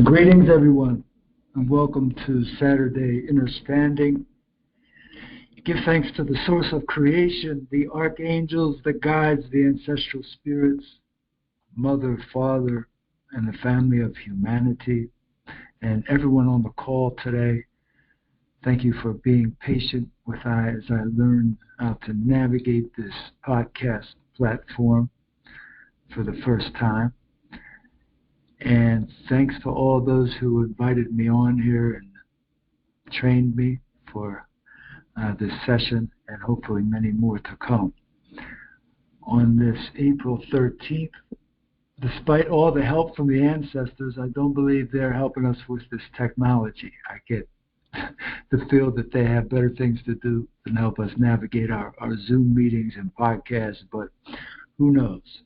Greetings, everyone, and welcome to Saturday Understanding. Give thanks to the source of creation, the archangels, the guides, the ancestral spirits, Mother, Father, and the family of humanity, and everyone on the call today. Thank you for being patient with I as I learn how to navigate this podcast platform for the first time. And thanks to all those who invited me on here and trained me for this session, and hopefully many more to come. On this April 13th, despite all the help from the ancestors, I don't believe they're helping us with this technology. I get the feel that they have better things to do than help us navigate our Zoom meetings and podcasts, but who knows?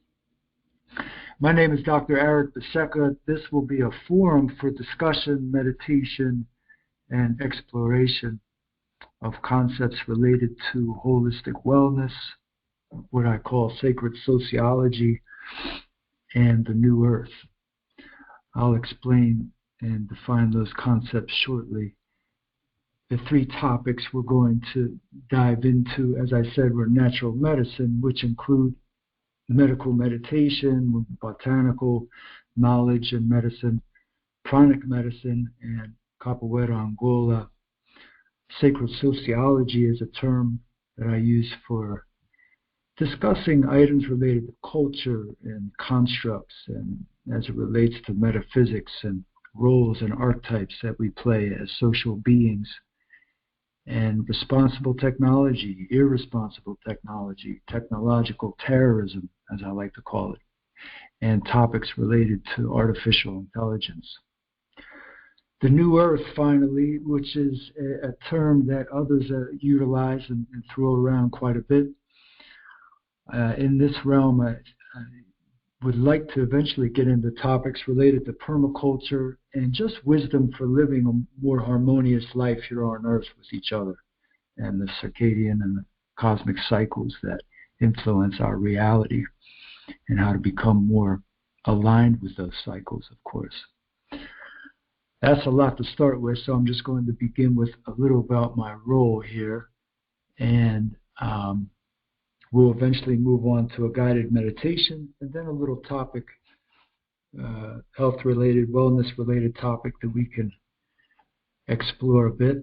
My name is Dr. Eric Baseka. This will be a forum for discussion, meditation, and exploration of concepts related to holistic wellness, what I call sacred sociology, and the new earth. I'll explain and define those concepts shortly. The three topics we're going to dive into, as I said, were natural medicine, which include medical meditation, botanical knowledge and medicine, pranic medicine, and capoeira Angola. Sacred sociology is a term that I use for discussing items related to culture and constructs, and as it relates to metaphysics and roles and archetypes that we play as social beings. And responsible technology, irresponsible technology, technological terrorism, as I like to call it, and topics related to artificial intelligence. The new earth, finally, which is a term that others utilize and throw around quite a bit. In this realm, I would like to eventually get into topics related to permaculture and just wisdom for living a more harmonious life here on Earth with each other, and the circadian and the cosmic cycles that influence our reality, and how to become more aligned with those cycles, of course. That's a lot to start with, so I'm just going to begin with a little about my role here, and we'll eventually move on to a guided meditation, and then a little topic, health-related, wellness-related topic that we can explore a bit.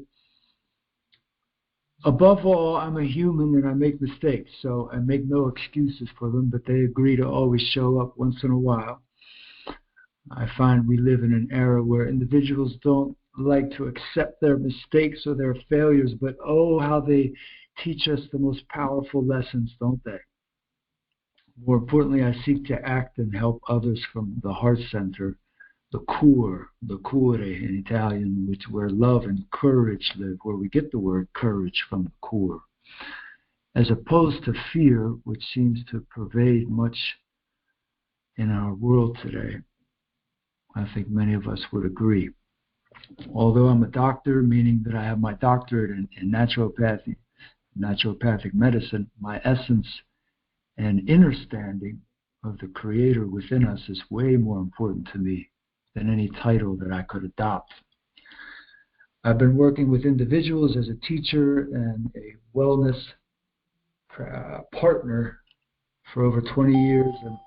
Above all, I'm a human and I make mistakes, so I make no excuses for them, but they agree to always show up once in a while. I find we live in an era where individuals don't like to accept their mistakes or their failures, but oh, how they teach us the most powerful lessons, don't they? More importantly, I seek to act and help others from the heart center, the cuore in Italian, where love and courage live, where we get the word courage from the core, as opposed to fear, which seems to pervade much in our world today. I think many of us would agree. Although I'm a doctor, meaning that I have my doctorate in naturopathic medicine, my essence and understanding of the Creator within us is way more important to me than any title that I could adopt. I've been working with individuals as a teacher and a wellness partner for over 20 years, and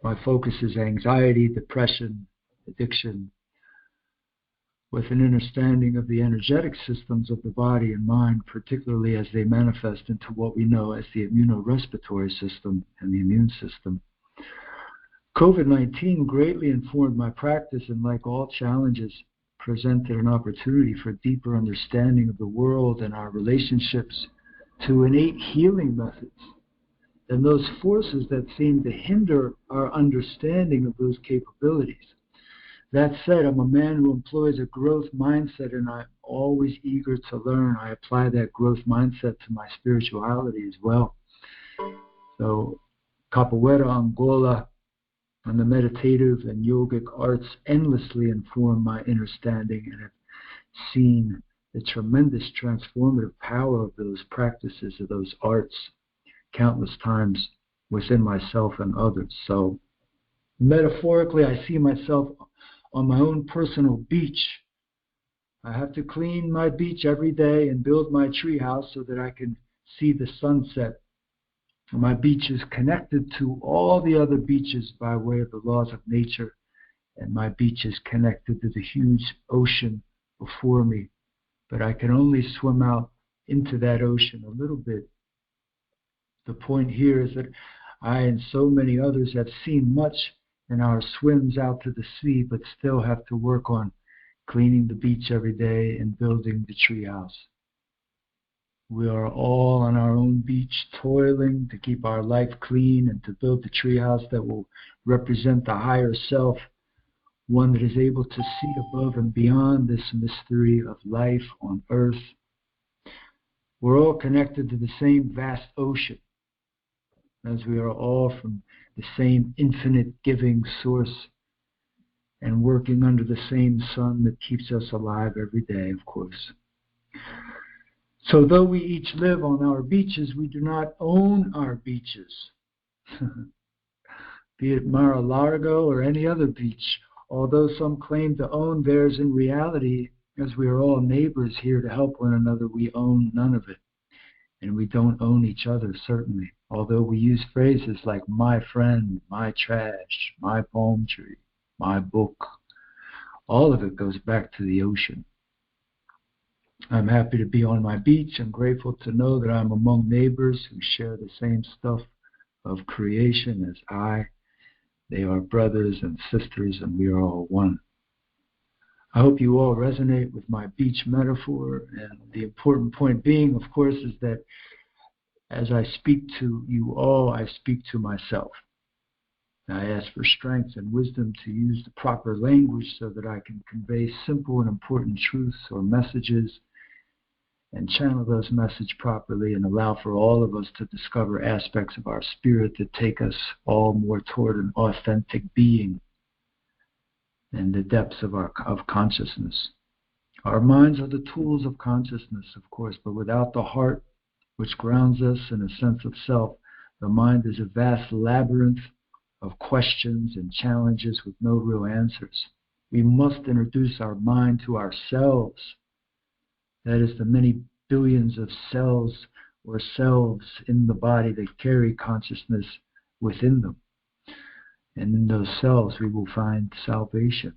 my focus is anxiety, depression, addiction, with an understanding of the energetic systems of the body and mind, particularly as they manifest into what we know as the immunorespiratory system and the immune system. COVID-19 greatly informed my practice, and like all challenges, presented an opportunity for deeper understanding of the world and our relationships to innate healing methods and those forces that seem to hinder our understanding of those capabilities. That said, I'm a man who employs a growth mindset, and I'm always eager to learn. I apply that growth mindset to my spirituality as well. So capoeira, Angola, and the meditative and yogic arts endlessly inform my understanding, and have seen the tremendous transformative power of those practices, of those arts, countless times within myself and others. So metaphorically, I see myself on my own personal beach. I have to clean my beach every day and build my treehouse so that I can see the sunset. My beach is connected to all the other beaches by way of the laws of nature, and my beach is connected to the huge ocean before me. But I can only swim out into that ocean a little bit. The point here is that I and so many others have seen much in our swims out to the sea, but still have to work on cleaning the beach every day and building the treehouse. We are all on our own beach, toiling to keep our life clean and to build the treehouse that will represent the higher self, one that is able to see above and beyond this mystery of life on earth. We're all connected to the same vast ocean, as we are all from the same infinite giving source, and working under the same sun that keeps us alive every day, of course. So though we each live on our beaches, we do not own our beaches, be it Mar-a-Lago or any other beach. Although some claim to own theirs, in reality, as we are all neighbors here to help one another, we own none of it. And we don't own each other, certainly. Although we use phrases like my friend, my trash, my palm tree, my book, all of it goes back to the ocean. I'm happy to be on my beach. I'm grateful to know that I'm among neighbors who share the same stuff of creation as I. They are brothers and sisters, and we are all one. I hope you all resonate with my beach metaphor, and the important point being, of course, is that as I speak to you all, I speak to myself. I ask for strength and wisdom to use the proper language so that I can convey simple and important truths or messages and channel those messages properly, and allow for all of us to discover aspects of our spirit that take us all more toward an authentic being and the depths of consciousness. Our minds are the tools of consciousness, of course, but without the heart, which grounds us in a sense of self, the mind is a vast labyrinth of questions and challenges with no real answers. We must introduce our mind to ourselves. That is, the many billions of cells or selves in the body that carry consciousness within them. And in those cells we will find salvation.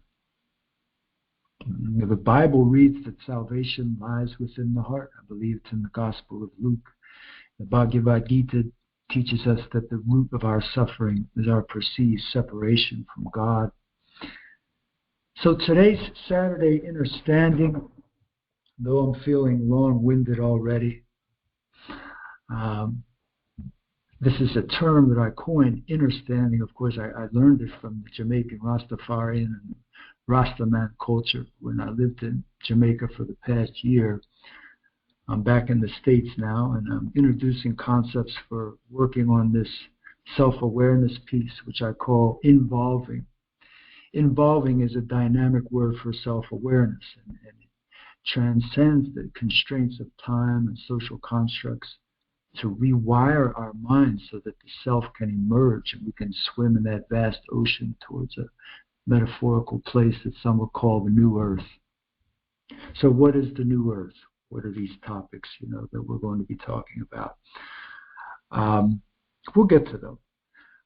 The Bible reads that salvation lies within the heart. I believe it's in the Gospel of Luke. The Bhagavad Gita teaches us that the root of our suffering is our perceived separation from God. So today's Saturday Understanding, though I'm feeling long-winded already, this is a term that I coined, understanding. Of course, I learned it from the Jamaican Rastafarian and Rastaman culture when I lived in Jamaica for the past year. I'm back in the States now, and I'm introducing concepts for working on this self-awareness piece, which I call involving. Involving is a dynamic word for self-awareness, and it transcends the constraints of time and social constructs to rewire our minds so that the self can emerge and we can swim in that vast ocean towards a metaphorical place that some would call the new earth. So what is the new earth? What are these topics, that we're going to be talking about? We'll get to them.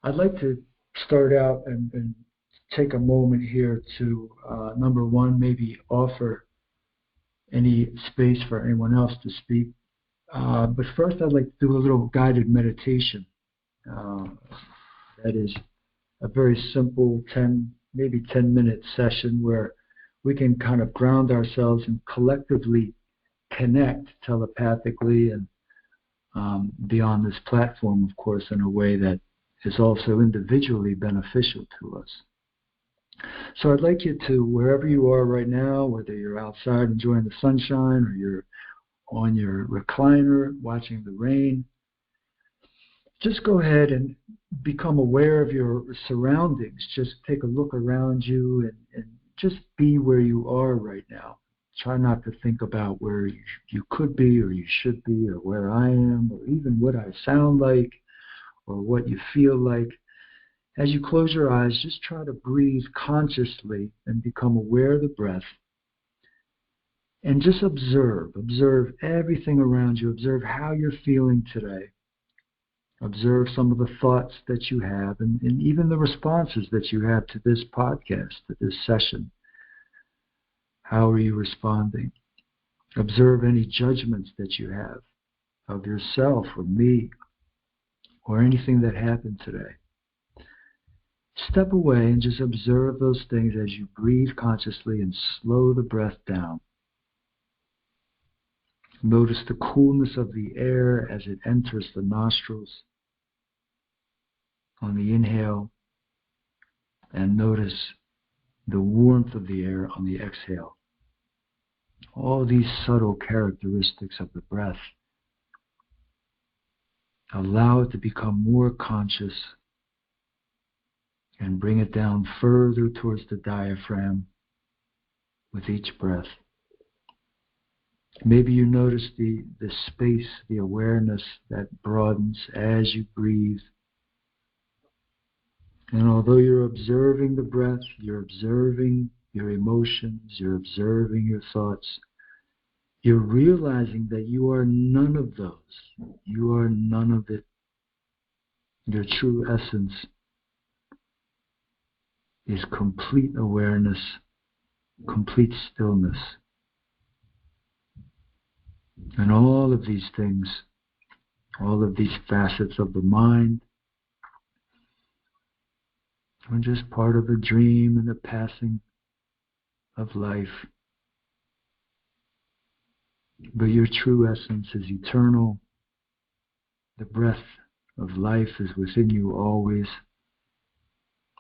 I'd like to start out and take a moment here to, number one, maybe offer any space for anyone else to speak. But first, I'd like to do a little guided meditation. That is a very simple 10 minute session where we can kind of ground ourselves and collectively connect telepathically and beyond this platform, of course, in a way that is also individually beneficial to us. So I'd like you to, wherever you are right now, whether you're outside enjoying the sunshine or you're on your recliner watching the rain, just go ahead and become aware of your surroundings. Just take a look around you and just be where you are right now. Try not to think about where you could be or you should be or where I am or even what I sound like or what you feel like. As you close your eyes, just try to breathe consciously and become aware of the breath. And just observe. Observe everything around you. Observe how you're feeling today. Observe some of the thoughts that you have and even the responses that you have to this podcast, to this session. How are you responding? Observe any judgments that you have of yourself or me or anything that happened today. Step away and just observe those things as you breathe consciously and slow the breath down. Notice the coolness of the air as it enters the nostrils on the inhale, and notice the warmth of the air on the exhale. All these subtle characteristics of the breath. Allow it to become more conscious and bring it down further towards the diaphragm with each breath. Maybe you notice the space, the awareness that broadens as you breathe. And although you're observing the breath, you're observing your emotions, you're observing your thoughts, you're realizing that you are none of those. You are none of it. Your true essence is complete awareness, complete stillness. And all of these things, all of these facets of the mind are just part of the dream and the passing of life. But your true essence is eternal. The breath of life is within you always.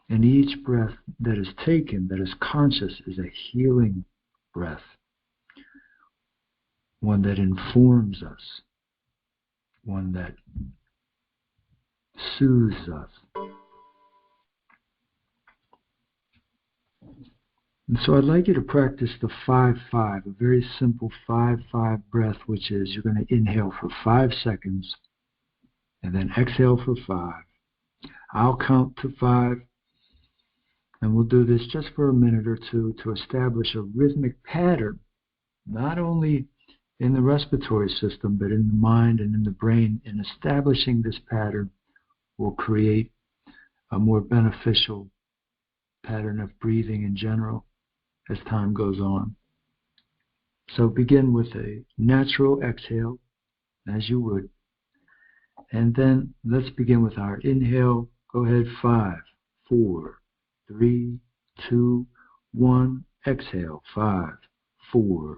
And each breath that is taken, that is conscious, is a healing breath. One that informs us. One that soothes us. And so I'd like you to practice the 5-5, a very simple 5-5 breath, which is you're going to inhale for 5 seconds and then exhale for 5. I'll count to 5, and we'll do this just for a minute or two to establish a rhythmic pattern, not only in the respiratory system, but in the mind and in the brain. And establishing this pattern will create a more beneficial pattern of breathing in general as time goes on. So begin with a natural exhale, as you would. And then let's begin with our inhale. Go ahead, 5, 4, 3, 2, 1. Exhale, 5, 4,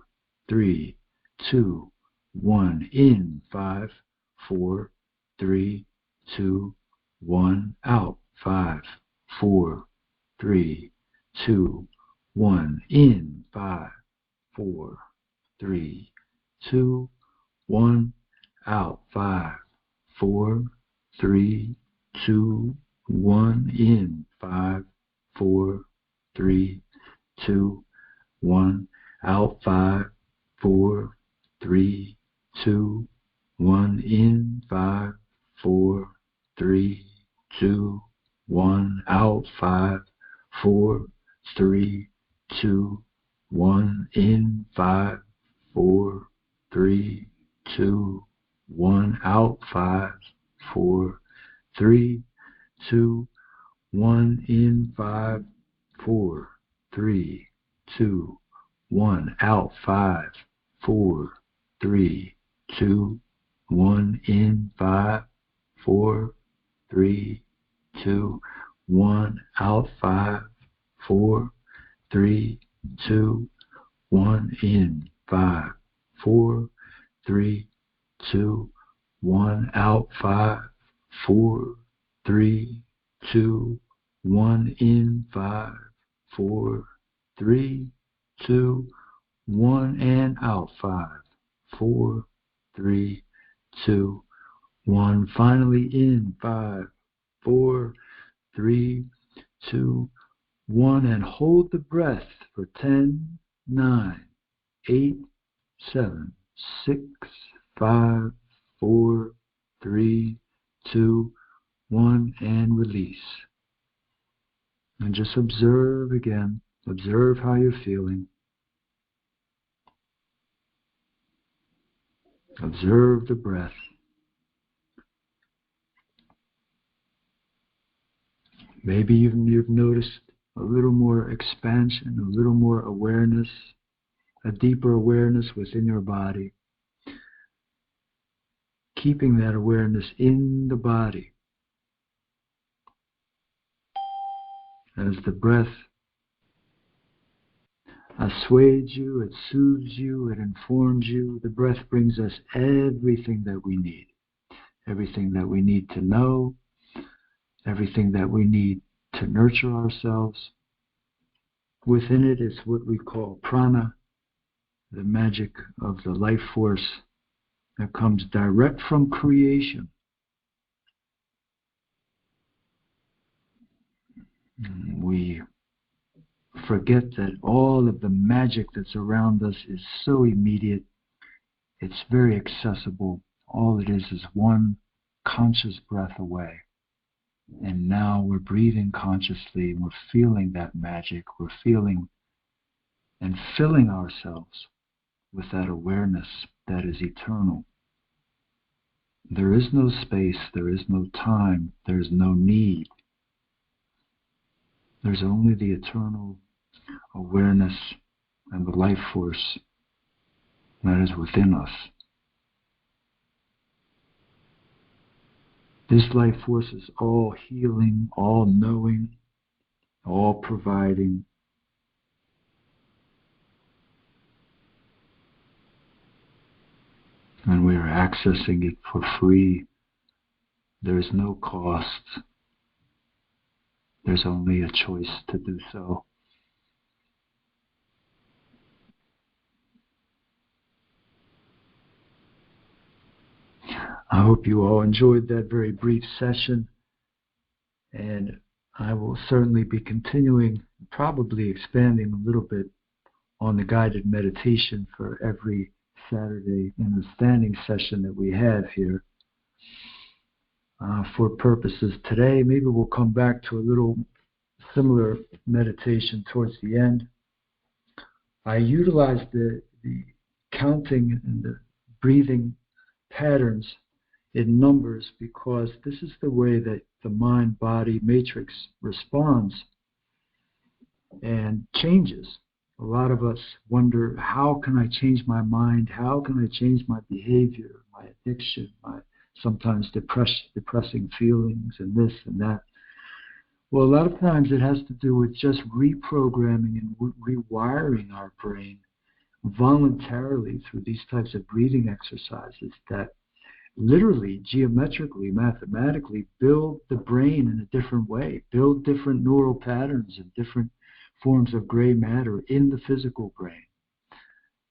3, 2, 1. In, 5, 4, 3, 2, 1. Out, 5, 4, 3, 2, 1. In, 5, 4, 3, 2, 1. Out, 5, 4, 3, 2, 1. In, 5, 4, 3, 2, 1. Out, 5, 4, 3, 2, 1. In, 5, 4, 3, 2, 1. Out, 5, 4, 3, 2, 1. In, 5, 4, 3, 2, 1. Out, 5, 4, 3, 2, 1. In, 5, 4, 3, 2, 1. Out, 5, 4, 3, 2, 1. In, 5, 4, 3, 2, 1. Out, 5, 4, 3, 2, 1. In, 5, 4, 3, 2, 1. Out, 5, 4, 3, 2, 1. In, 5, 4, 3, 2, 1, and out. 5, 4, 3, 2, 1. Finally in. 5, 4, 3, 2, 1. And hold the breath for 10, 9, 8, 7, 6, 5, 4, 3, 2, 1. And release. And just observe again. Observe how you're feeling. Observe the breath. Maybe you've noticed a little more expansion, a little more awareness, a deeper awareness within your body. Keeping that awareness in the body. As the breath assuages you, it soothes you, it informs you. The breath brings us everything that we need. Everything that we need to know. Everything that we need to nurture ourselves. Within it is what we call prana, the magic of the life force that comes direct from creation. We forget that all of the magic that's around us is so immediate. It's very accessible. All it is one conscious breath away. And now we're breathing consciously, and we're feeling that magic. We're feeling and filling ourselves with that awareness that is eternal. There is no space, there is no time, there is no need. There's only the eternal awareness and the life force that is within us. This life force is all healing, all knowing, all providing. And we are accessing it for free. There is no cost. There's only a choice to do so. I hope you all enjoyed that very brief session, and I will certainly be continuing, probably expanding a little bit on the guided meditation for every Saturday in the standing session that we have here. For purposes today, maybe we'll come back to a little similar meditation towards the end. I utilized the counting and the breathing patterns in numbers because this is the way that the mind-body matrix responds and changes. A lot of us wonder, how can I change my mind? How can I change my behavior, my addiction, my sometimes depressing feelings and this and that? Well, a lot of times it has to do with just reprogramming and rewiring our brain voluntarily through these types of breathing exercises that literally, geometrically, mathematically build the brain in a different way, build different neural patterns and different forms of gray matter in the physical brain.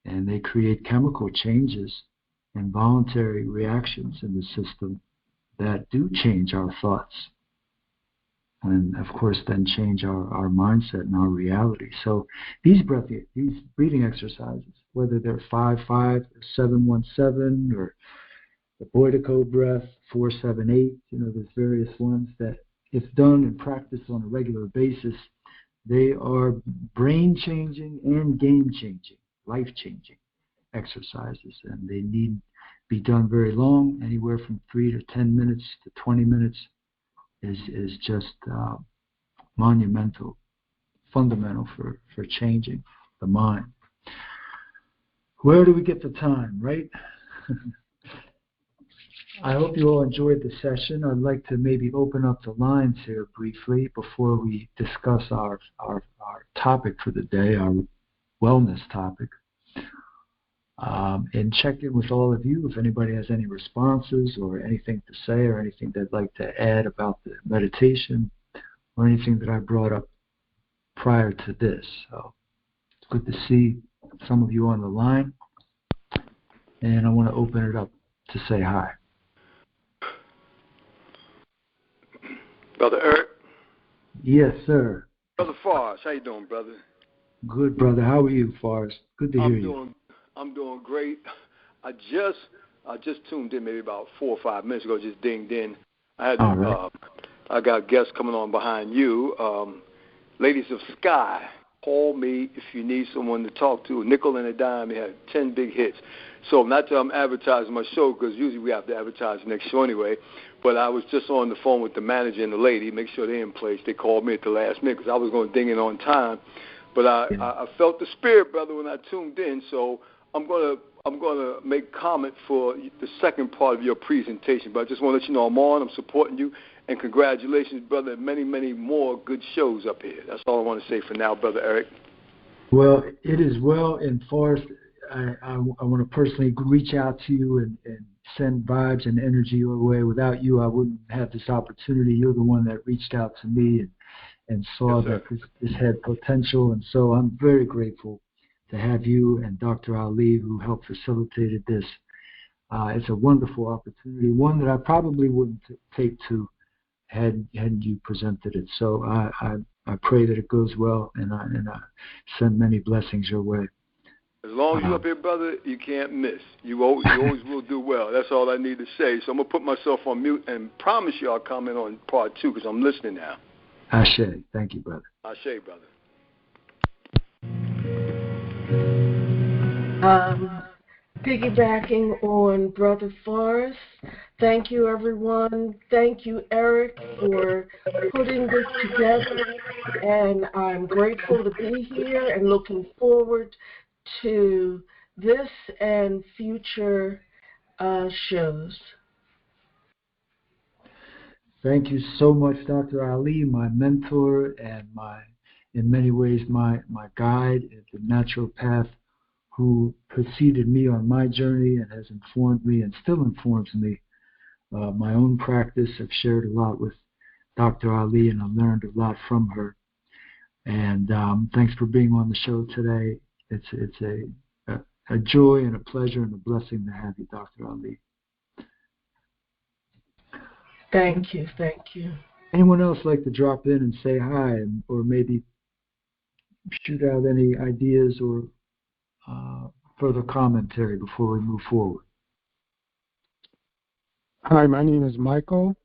And they create chemical changes and voluntary reactions in the system that do change our thoughts. And of course, then change our mindset and our reality. So these breathing exercises, whether they're 5-5 or 7-1-7 or the Boydico breath, 4-7-8, there's various ones that, if done and practiced on a regular basis, they are brain-changing and game-changing, life-changing exercises. And they need be done very long, anywhere from 3 to 10 minutes to 20 minutes is just monumental, fundamental for changing the mind. Where do we get the time, right? I hope you all enjoyed the session. I'd like to maybe open up the lines here briefly before we discuss our topic for the day, our wellness topic. And check in with all of you if anybody has any responses or anything to say or anything they'd like to add about the meditation or anything that I brought up prior to this. So it's good to see some of you on the line. And I want to open it up to say hi. Brother Eric. Yes, sir. Brother Forrest, how you doing, brother? Good, brother. How are you, Forrest? Good to hear you. I'm doing great. I just tuned in maybe about 4 or 5 minutes ago. Just dinged in. I got guests coming on behind you. Ladies of Sky, call me if you need someone to talk to. Nickel and a dime. They had 10 big hits. So not that I'm advertising my show, because usually we have to advertise the next show anyway. But I was just on the phone with the manager and the lady, make sure they're in place. They called me at the last minute because I was going to ding in on time. But I felt the spirit, brother, when I tuned in. So I'm gonna make comment for the second part of your presentation. But I just want to let you know I'm on. I'm supporting you. And congratulations, brother, and many, many more good shows up here. That's all I want to say for now, Brother Eric. Well, it is well. And Forrest, I want to personally reach out to you and send vibes and energy your way. Without you, I wouldn't have this opportunity. You're the one that reached out to me and saw that this had potential. And so I'm very grateful to have you and Dr. Ali, who helped facilitated this. It's a wonderful opportunity, one that I probably wouldn't take to had you presented it. So I pray that it goes well, and I send many blessings your way. As long as you're up here, brother, you can't miss. You always will do well. That's all I need to say. So I'm going to put myself on mute and promise you I'll comment on part 2 because I'm listening now. Ashe. Thank you, brother. Ashe, brother. Piggybacking on Brother Forrest, thank you, everyone. Thank you, Eric, for putting this together. And I'm grateful to be here and looking forward to this and future shows. Thank you so much, Dr. Ali, my mentor and in many ways, my guide, the natural path, who preceded me on my journey and has informed me and still informs me. My own practice, I've shared a lot with Dr. Ali, and I've learned a lot from her. And thanks for being on the show today. It's a joy and a pleasure and a blessing to have you, Dr. Ali. Thank you. Anyone else like to drop in and say hi, or maybe shoot out any ideas or further commentary before we move forward? Hi, my name is Michael.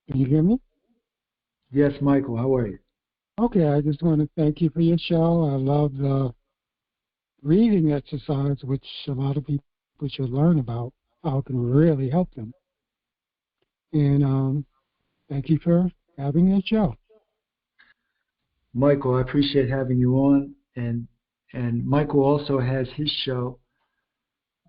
Can you hear me? Yes, Michael, how are you? Okay, I just want to thank you for your show. I love the reading exercise, which a lot of people should learn about, how it can really help them. And thank you for having your show. Michael, I appreciate having you on. And Michael also has his show.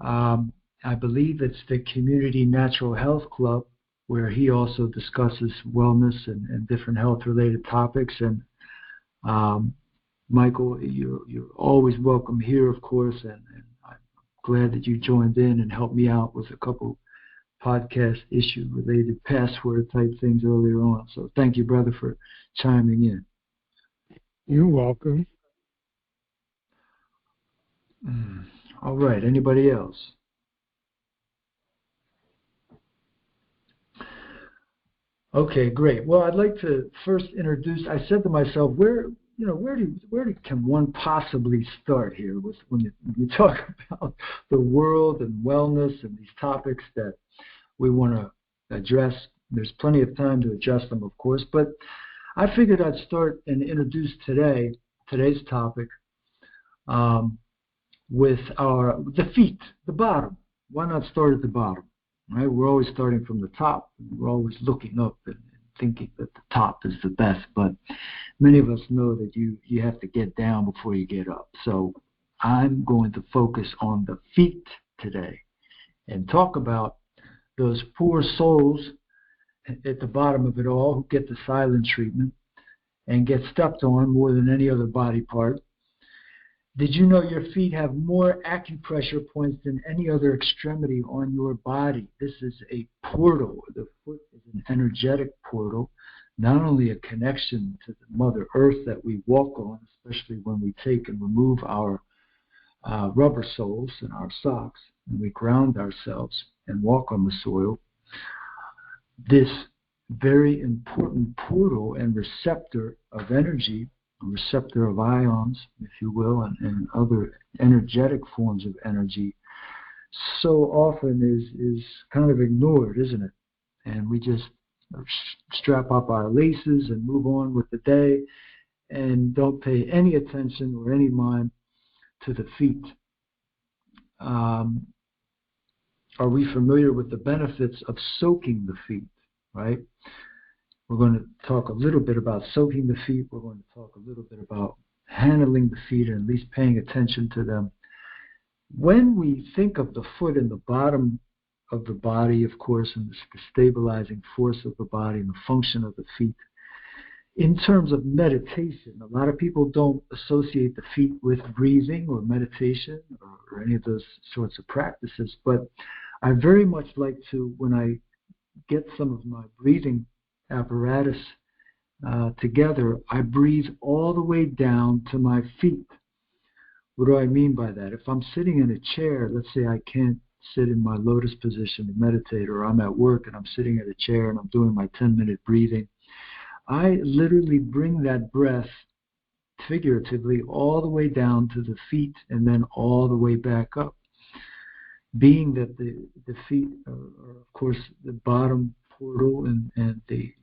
I believe it's the Community Natural Health Club, where he also discusses wellness and different health-related topics. And Michael, you're always welcome here, of course, and I'm glad that you joined in and helped me out with a couple podcast issue-related password-type things earlier on. So thank you, brother, for chiming in. You're welcome. All right. Anybody else? Okay, great. Well, I'd like to first introduce. I said to myself, where can one possibly start here with when you talk about the world and wellness and these topics that we want to address? There's plenty of time to address them, of course, but I figured I'd start and introduce today's topic with the feet, the bottom. Why not start at the bottom? Right? We're always starting from the top. We're always looking up and thinking that the top is the best, but many of us know that you have to get down before you get up. So I'm going to focus on the feet today and talk about those poor souls at the bottom of it all who get the silent treatment and get stepped on more than any other body part. Did you know your feet have more acupressure points than any other extremity on your body? This is a portal. The foot is an energetic portal not only a connection to the Mother Earth that we walk on, especially when we take and remove our rubber soles in our socks and we ground ourselves and walk on the soil, this very important portal and receptor of energy, a receptor of ions, if you will, and other energetic forms of energy, so often is kind of ignored, isn't it? And we just strap up our laces and move on with the day and don't pay any attention or any mind to the feet. Are we familiar with the benefits of soaking the feet, right? We're going to talk a little bit about soaking the feet. We're going to talk a little bit about handling the feet and at least paying attention to them. When we think of the foot in the bottom of the body, of course, and the stabilizing force of the body and the function of the feet, in terms of meditation, a lot of people don't associate the feet with breathing or meditation or any of those sorts of practices, but I very much like to, when I get some of my breathing apparatus together, I breathe all the way down to my feet. What do I mean by that? If I'm sitting in a chair, let's say I can't sit in my lotus position to meditate, or I'm at work and I'm sitting at a chair and I'm doing my 10-minute breathing, I literally bring that breath figuratively all the way down to the feet and then all the way back up. Being that the feet are of course the bottom portal and the,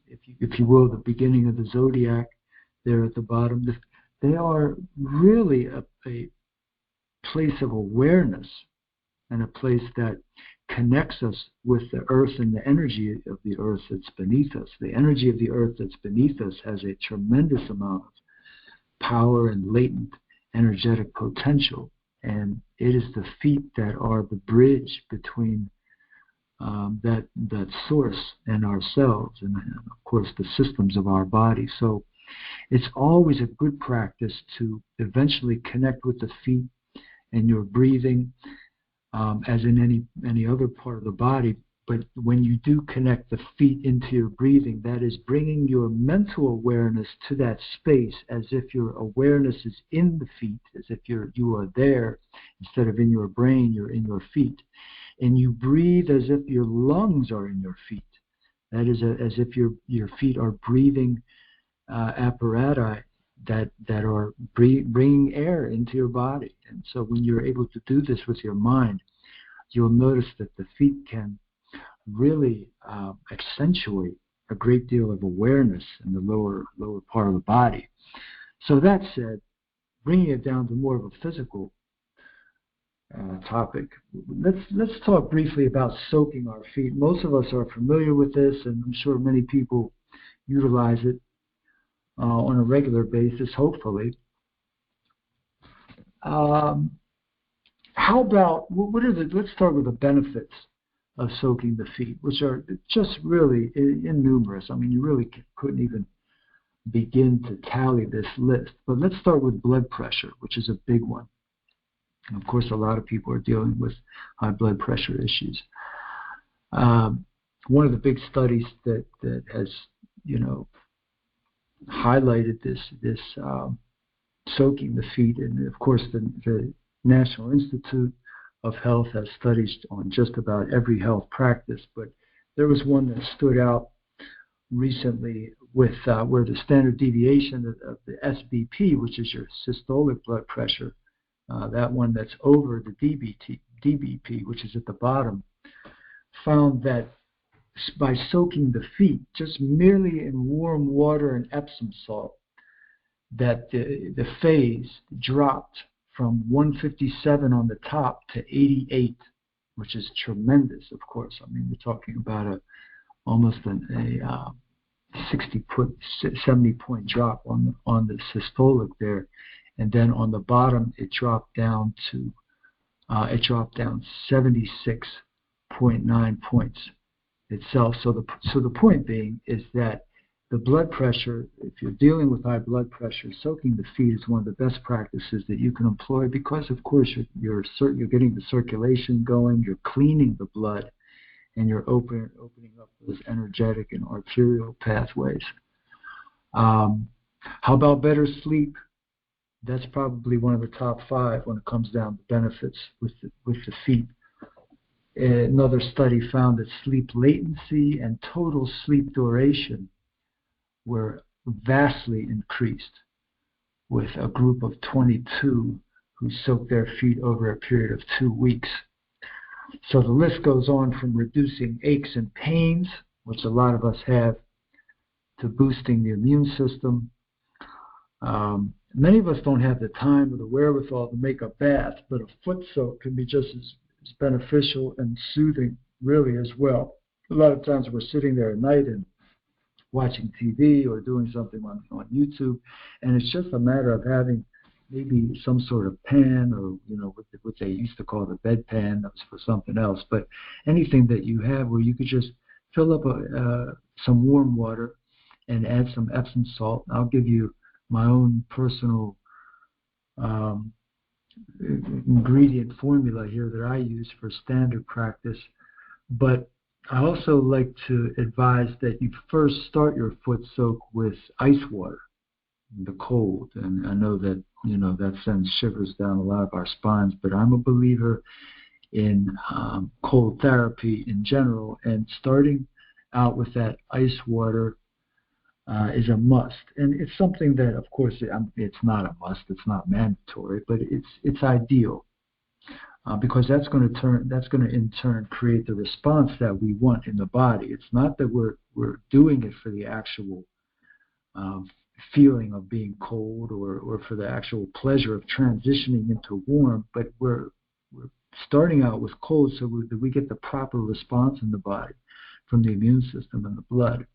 if you will, the beginning of the zodiac there at the bottom, they are really a place of awareness and a place that connects us with the earth and the energy of the earth that's beneath us. The energy of the earth that's beneath us has a tremendous amount of power and latent energetic potential, and it is the feet that are the bridge between that source and ourselves, and of course the systems of our body. So it's always a good practice to eventually connect with the feet and your breathing, as in any other part of the body. But when you do connect the feet into your breathing, that is bringing your mental awareness to that space, as if your awareness is in the feet, as if you are there. Instead of in your brain, you're in your feet. And you breathe as if your lungs are in your feet. That is as if your feet are breathing apparatus that are bringing air into your body. And so when you're able to do this with your mind, you'll notice that the feet can really accentuate a great deal of awareness in the lower part of the body. So that said, bringing it down to more of a physical topic, let's talk briefly about soaking our feet. Most of us are familiar with this, and I'm sure many people utilize it on a regular basis, hopefully. How about, let's start with the benefits of soaking the feet, which are just really innumerous. I mean, you really couldn't even begin to tally this list. But let's start with blood pressure, which is a big one. And of course, a lot of people are dealing with high blood pressure issues. One of the big studies that has, highlighted this soaking the feet, and of course the National Institute of Health has studies on just about every health practice, but there was one that stood out recently with where the standard deviation of the SBP, which is your systolic blood pressure, that one that's over the DBP, which is at the bottom, found that by soaking the feet, just merely in warm water and Epsom salt, that the phase dropped from 157 on the top to 88, which is tremendous, of course. I mean, we're talking about almost a 70-point drop on the systolic there, and then on the bottom it dropped down 76.9 points itself. So the point being is that the blood pressure, if you're dealing with high blood pressure, soaking the feet is one of the best practices that you can employ, because of course you're getting the circulation going, you're cleaning the blood, and you're opening up those energetic and arterial pathways. How about better sleep? That's probably one of the top 5 when it comes down to benefits with the feet. Another study found that sleep latency and total sleep duration were vastly increased with a group of 22 who soaked their feet over a period of 2 weeks. So the list goes on from reducing aches and pains, which a lot of us have, to boosting the immune system. Many of us don't have the time or the wherewithal to make a bath, but a foot soak can be just as beneficial and soothing, really, as well. A lot of times we're sitting there at night and watching TV or doing something on YouTube, and it's just a matter of having maybe some sort of pan, or what they used to call the bed pan. That was for something else, but anything that you have where you could just fill up some warm water and add some Epsom salt. I'll give you my own personal ingredient formula here that I use for standard practice, but I also like to advise that you first start your foot soak with ice water, the cold. And I know that that sends shivers down a lot of our spines, but I'm a believer in cold therapy in general, and starting out with that ice water is a must. And it's something that, of course, it's not a must, it's not mandatory, but it's ideal, because that's going to in turn create the response that we want in the body. It's not that we're doing it for the actual feeling of being cold or for the actual pleasure of transitioning into warm, but we're starting out with cold so that we get the proper response in the body from the immune system and the blood,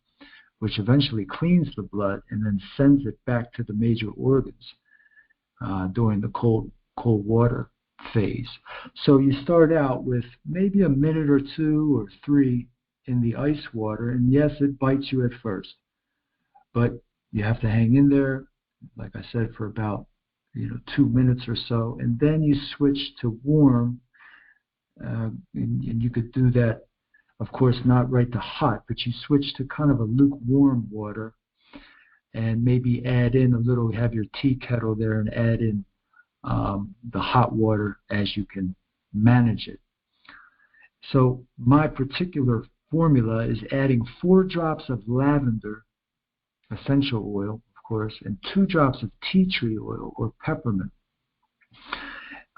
which eventually cleans the blood and then sends it back to the major organs during the cold water phase. So you start out with maybe a minute or 2 or 3 in the ice water, and yes, it bites you at first, but you have to hang in there, like I said, for about 2 minutes or so, and then you switch to warm, and you could do that, of course, not right to hot, but you switch to kind of a lukewarm water, and maybe add in a little, have your tea kettle there, and add in the hot water as you can manage it. So my particular formula is adding 4 drops of lavender essential oil, of course, and 2 drops of tea tree oil or peppermint.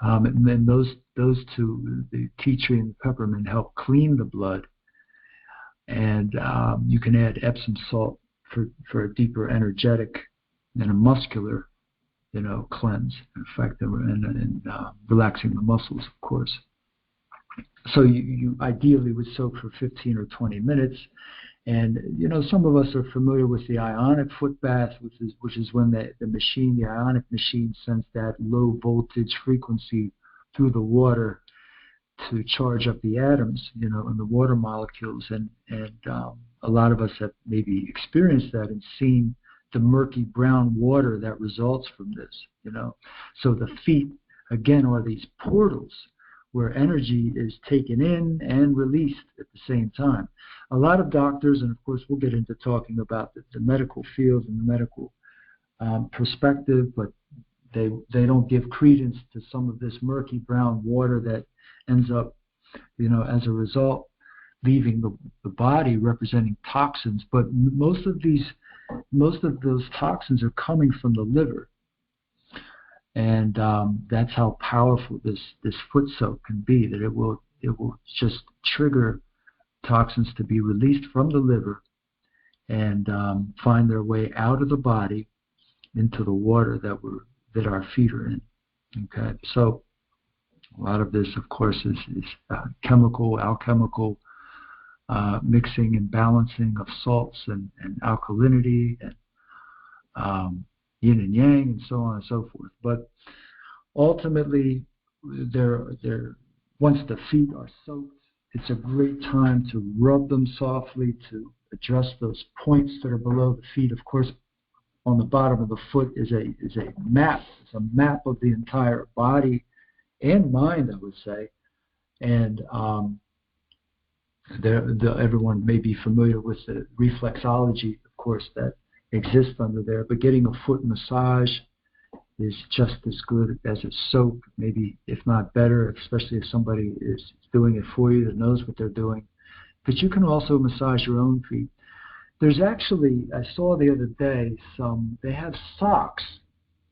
And then those two, the tea tree and the peppermint, help clean the blood. And you can add Epsom salt for a deeper energetic and a muscular, cleanse, in fact, and relaxing the muscles, of course. So you ideally would soak for 15 or 20 minutes. And, some of us are familiar with the ionic foot bath, which is when the ionic machine sends that low voltage frequency through the water to charge up the atoms, and the water molecules. And a lot of us have maybe experienced that and seen the murky brown water that results from this, So the feet, again, are these portals where energy is taken in and released at the same time. A lot of doctors, and of course we'll get into talking about the medical field and the medical perspective, but they don't give credence to some of this murky brown water that ends up, as a result, leaving the body representing toxins. But most of those toxins are coming from the liver. And that's how powerful this foot soak can be, that it will just trigger toxins to be released from the liver and find their way out of the body into the water that our feet are in. Okay, so a lot of this, of course, is alchemical mixing and balancing of salts and alkalinity and yin and yang, and so on and so forth. But ultimately, once the feet are soaked, it's a great time to rub them softly, to adjust those points that are below the feet. Of course, on the bottom of the foot is a map. It's a map of the entire body and mind, I would say. And Everyone may be familiar with the reflexology, of course, that exists under there, but getting a foot massage is just as good as a soak, maybe if not better, especially if somebody is doing it for you that knows what they're doing. But you can also massage your own feet. There's actually, I saw the other day, they have socks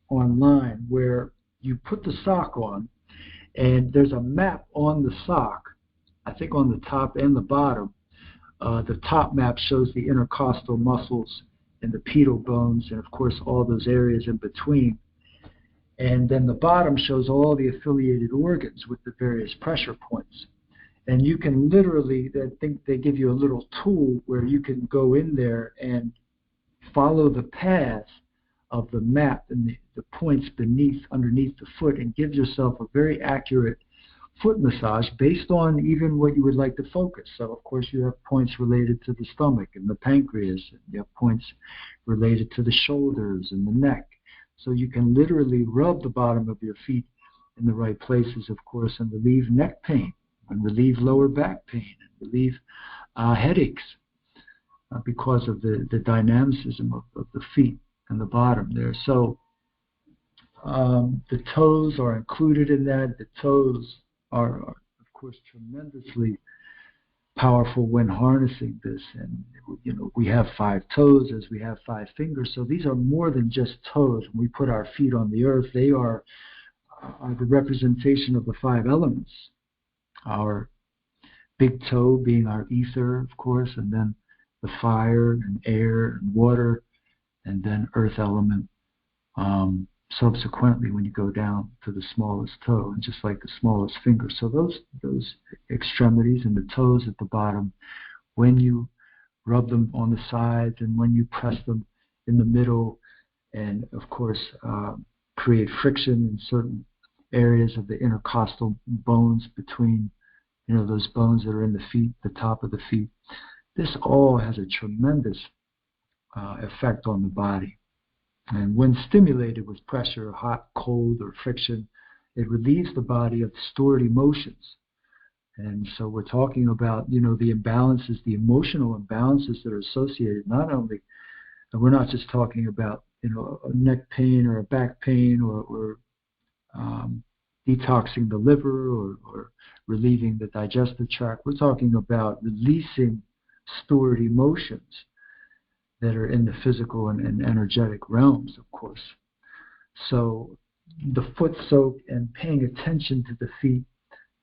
online where you put the sock on, and there's a map on the sock, I think on the top and the bottom. The top map shows the intercostal muscles and the pedal bones, and of course all those areas in between. And then the bottom shows all the affiliated organs with the various pressure points. And you can literally, I think they give you a little tool where you can go in there and follow the path of the map and the points underneath the foot, and give yourself a very accurate foot massage based on even what you would like to focus. So of course you have points related to the stomach and the pancreas, and you have points related to the shoulders and the neck. So you can literally rub the bottom of your feet in the right places, of course, and relieve neck pain, and relieve lower back pain, and relieve headaches because of the dynamicism of the feet and the bottom there. So the toes are included in that. The toes are, of course, tremendously powerful when harnessing this. And, we have 5 toes as we have 5 fingers. So these are more than just toes. When we put our feet on the earth, they are the representation of the 5 elements. Our big toe being our ether, of course, and then the fire and air and water, and then earth element. Subsequently, when you go down to the smallest toe, and just like the smallest finger. So those extremities and the toes at the bottom, when you rub them on the sides and when you press them in the middle, and of course create friction in certain areas of the intercostal bones between, those bones that are in the feet, the top of the feet. This all has a tremendous effect on the body. And when stimulated with pressure, hot, cold, or friction, it relieves the body of stored emotions. And so we're talking about, the imbalances, the emotional imbalances that are associated. Not only, and we're not just talking about, a neck pain or a back pain or detoxing the liver or relieving the digestive tract. We're talking about releasing stored emotions that are in the physical and energetic realms, of course. So the foot soak and paying attention to the feet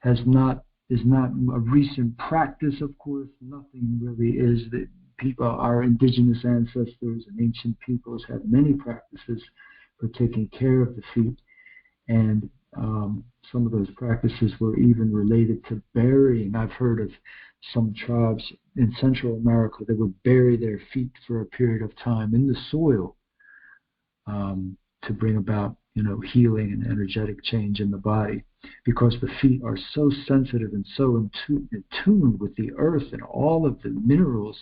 is not a recent practice, of course. Nothing really is. That people, our indigenous ancestors and ancient peoples had many practices for taking care of the feet, and some of those practices were even related to burying. I've heard of some tribes in Central America that would bury their feet for a period of time in the soil to bring about, healing and energetic change in the body, because the feet are so sensitive and so in tune with the earth and all of the minerals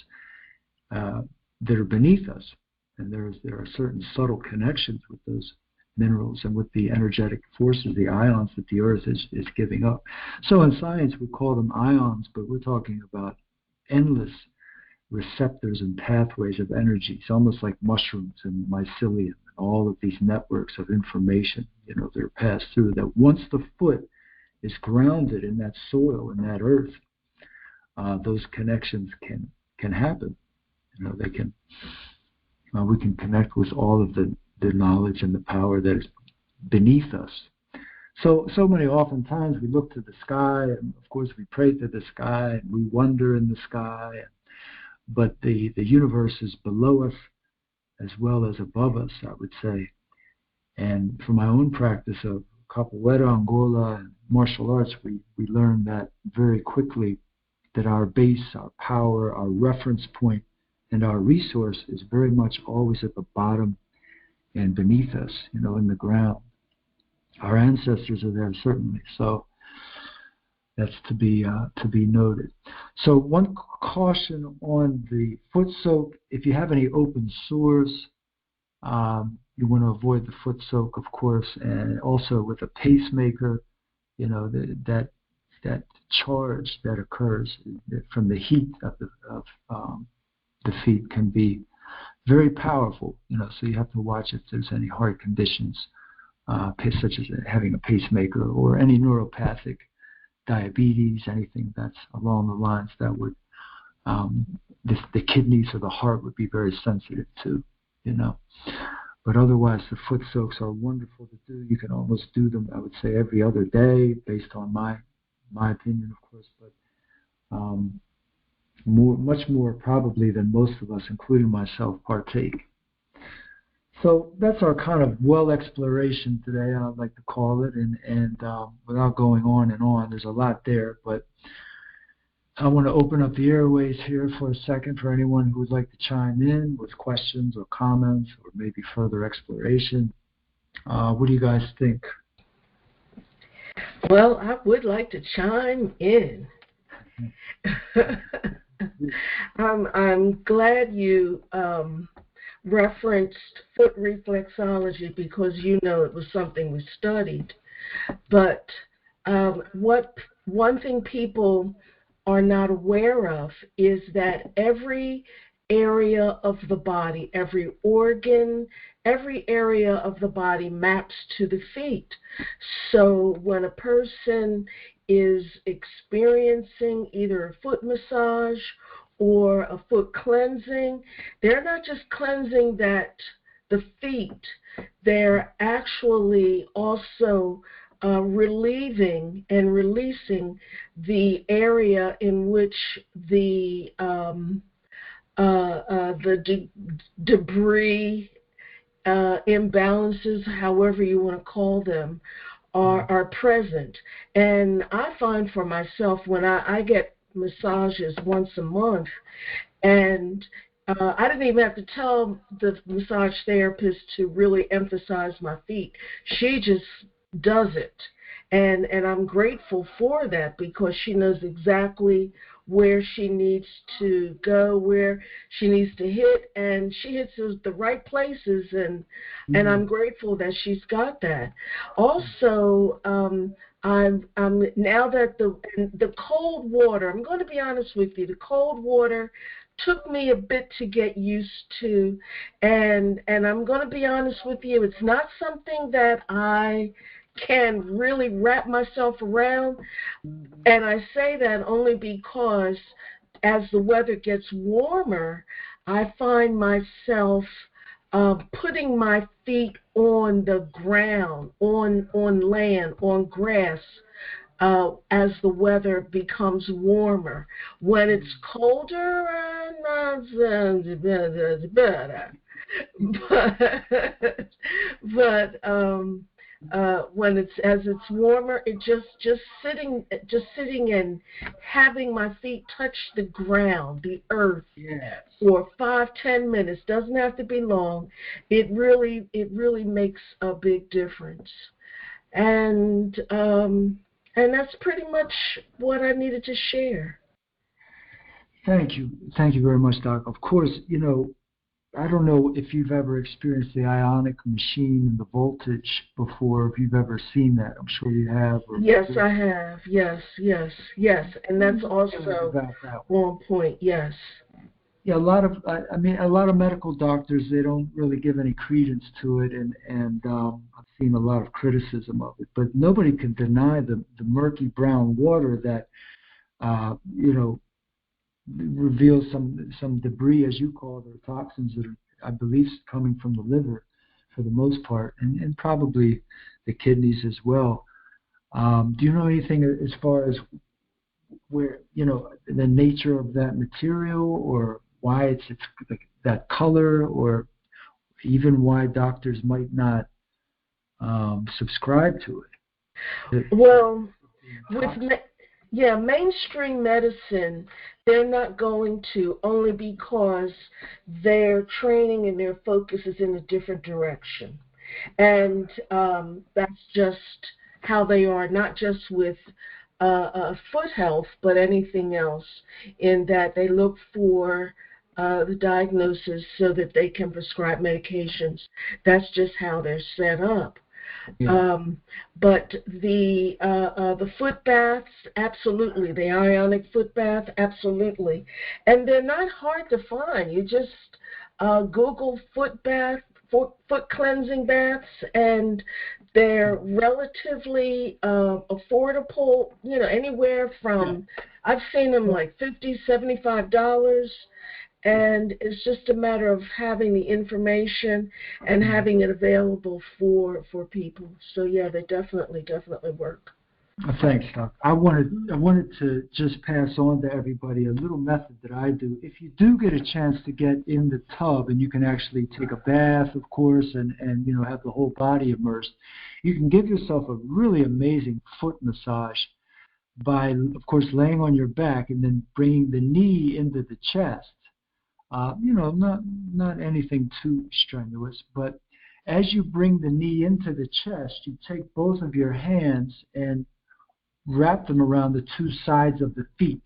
that are beneath us. And there are certain subtle connections with those minerals and with the energetic forces, the ions that the earth is giving up. So in science we call them ions, but we're talking about endless receptors and pathways of energy. It's almost like mushrooms and mycelium, and all of these networks of information, that are passed through, that once the foot is grounded in that soil, in that earth, those connections can happen. They can. We can connect with all of the knowledge and the power that is beneath us. So many oftentimes we look to the sky, and of course we pray to the sky, and we wonder in the sky, but the universe is below us as well as above us, I would say. And from my own practice of capoeira, Angola, and martial arts, we learned that very quickly, that our base, our power, our reference point, and our resource is very much always at the bottom and beneath us, in the ground. Our ancestors are there, certainly. So that's to be noted. So one caution on the foot soak: if you have any open sores, you want to avoid the foot soak, of course. And also with a pacemaker, that that charge that occurs from the heat of the feet can be very powerful. So you have to watch if there's any heart conditions, such as having a pacemaker or any neuropathic diabetes, anything that's along the lines that would the kidneys or the heart would be very sensitive to. But otherwise, the foot soaks are wonderful to do. You can almost do them, I would say, every other day, based on my opinion, of course. But much more probably than most of us, including myself, partake. So that's our kind of well exploration today, I'd like to call it. And without going on and on, there's a lot there. But I want to open up the airways here for a second for anyone who would like to chime in with questions or comments or maybe further exploration. What do you guys think? Well, I would like to chime in. I'm glad you referenced foot reflexology because it was something we studied. But one thing people are not aware of is that every area of the body, every organ, every area of the body maps to the feet. So when a person is experiencing either a foot massage or a foot cleansing, they're not just cleansing the feet, they're actually also relieving and releasing the area in which the debris, imbalances, however you want to call them, are present. And I find for myself when I get massages once a month, and I didn't even have to tell the massage therapist to really emphasize my feet. She just does it. And I'm grateful for that because she knows exactly where she needs to go, where she needs to hit, and she hits the right places, and I'm grateful that she's got that. Also, I'm now that the cold water, I'm going to be honest with you, the cold water took me a bit to get used to, and I'm going to be honest with you, it's not something that I can really wrap myself around. And I say that only because as the weather gets warmer, I find myself putting my feet on the ground, on land, on grass, as the weather becomes warmer. When it's colder, but when it's warmer, it just sitting and having my feet touch the ground, the earth, for 5-10 minutes, doesn't have to be long. It really makes a big difference, and that's pretty much what I needed to share. Thank you very much, Doc. Of course, I don't know if you've ever experienced the ionic machine and the voltage before, if you've ever seen that. I'm sure you have. Yes, I have. Yes. And that's also on point, yes. Yeah, a lot of medical doctors, they don't really give any credence to it, and I've seen a lot of criticism of it. But nobody can deny the murky brown water that, reveals some debris, as you call it, or toxins that are, I believe, coming from the liver for the most part, and probably the kidneys as well. Do you know anything as far as where, the nature of that material, or why it's that color, or even why doctors might not subscribe to it? Well, mainstream medicine, they're not going to, only because their training and their focus is in a different direction. And that's just how they are, not just with foot health, but anything else, in that they look for the diagnosis so that they can prescribe medications. That's just how they're set up. Yeah. But the foot baths, absolutely. The ionic foot bath, absolutely. And they're not hard to find. You just Google foot bath, foot cleansing baths, and they're relatively affordable, anywhere from, I've seen them like $50, $75. And it's just a matter of having the information and having it available for people. So yeah, they definitely work. Thanks, Doc. I wanted to just pass on to everybody a little method that I do. If you do get a chance to get in the tub and you can actually take a bath, of course, and have the whole body immersed, you can give yourself a really amazing foot massage by, of course, laying on your back and then bringing the knee into the chest. Not anything too strenuous, but as you bring the knee into the chest, you take both of your hands and wrap them around the two sides of the feet.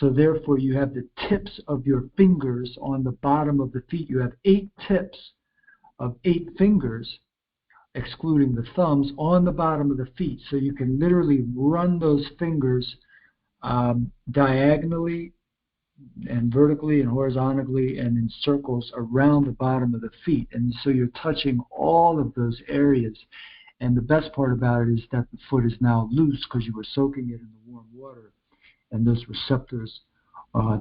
So therefore, you have the tips of your fingers on the bottom of the feet. You have 8 tips of 8 fingers, excluding the thumbs, on the bottom of the feet. So you can literally run those fingers diagonally and vertically and horizontally and in circles around the bottom of the feet. And so you're touching all of those areas. And the best part about it is that the foot is now loose because you were soaking it in the warm water. And those receptors,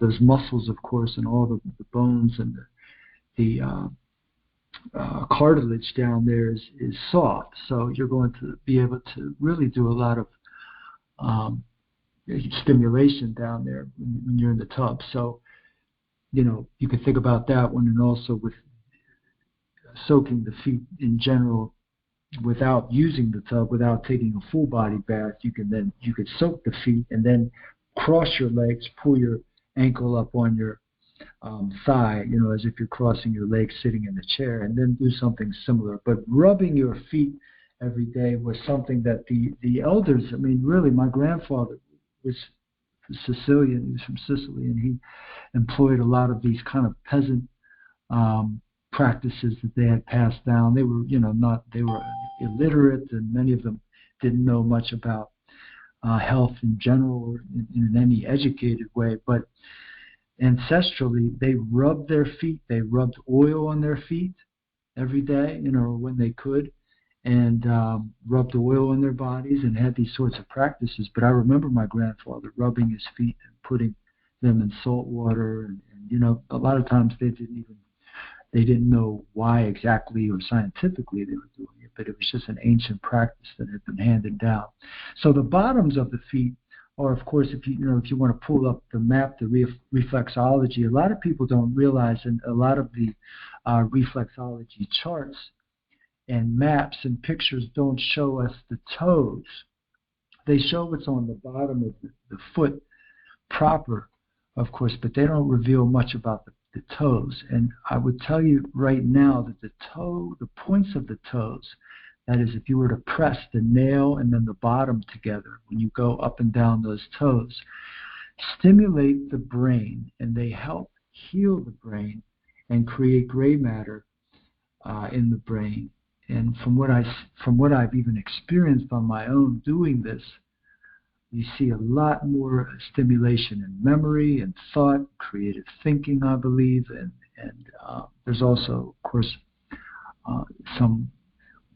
those muscles, of course, and all the bones and the cartilage down there is soft. So you're going to be able to really do a lot of stimulation down there when you're in the tub. So, you can think about that one, and also with soaking the feet in general without using the tub, without taking a full body bath. You could soak the feet and then cross your legs, pull your ankle up on your thigh, as if you're crossing your legs sitting in the chair, and then do something similar. But rubbing your feet every day was something that the elders, really, my grandfather was Sicilian. He was from Sicily, and he employed a lot of these kind of peasant practices that they had passed down. They were, they were illiterate, and many of them didn't know much about health in general or in any educated way. But ancestrally, they rubbed their feet. They rubbed oil on their feet every day, when they could, and rubbed oil on their bodies and had these sorts of practices. But I remember my grandfather rubbing his feet and putting them in salt water, and a lot of times they didn't know why exactly or scientifically they were doing it, but it was just an ancient practice that had been handed down. So the bottoms of the feet are, of course, if you want to pull up the map, the reflexology, a lot of people don't realize, and a lot of the reflexology charts and maps and pictures don't show us the toes. They show what's on the bottom of the foot proper, of course, but they don't reveal much about the toes. And I would tell you right now that the points of the toes, that is, if you were to press the nail and then the bottom together, when you go up and down those toes, stimulate the brain, and they help heal the brain and create gray matter in the brain. And from what I've even experienced on my own doing this, you see a lot more stimulation in memory and thought, creative thinking, I believe, and there's also, of course, some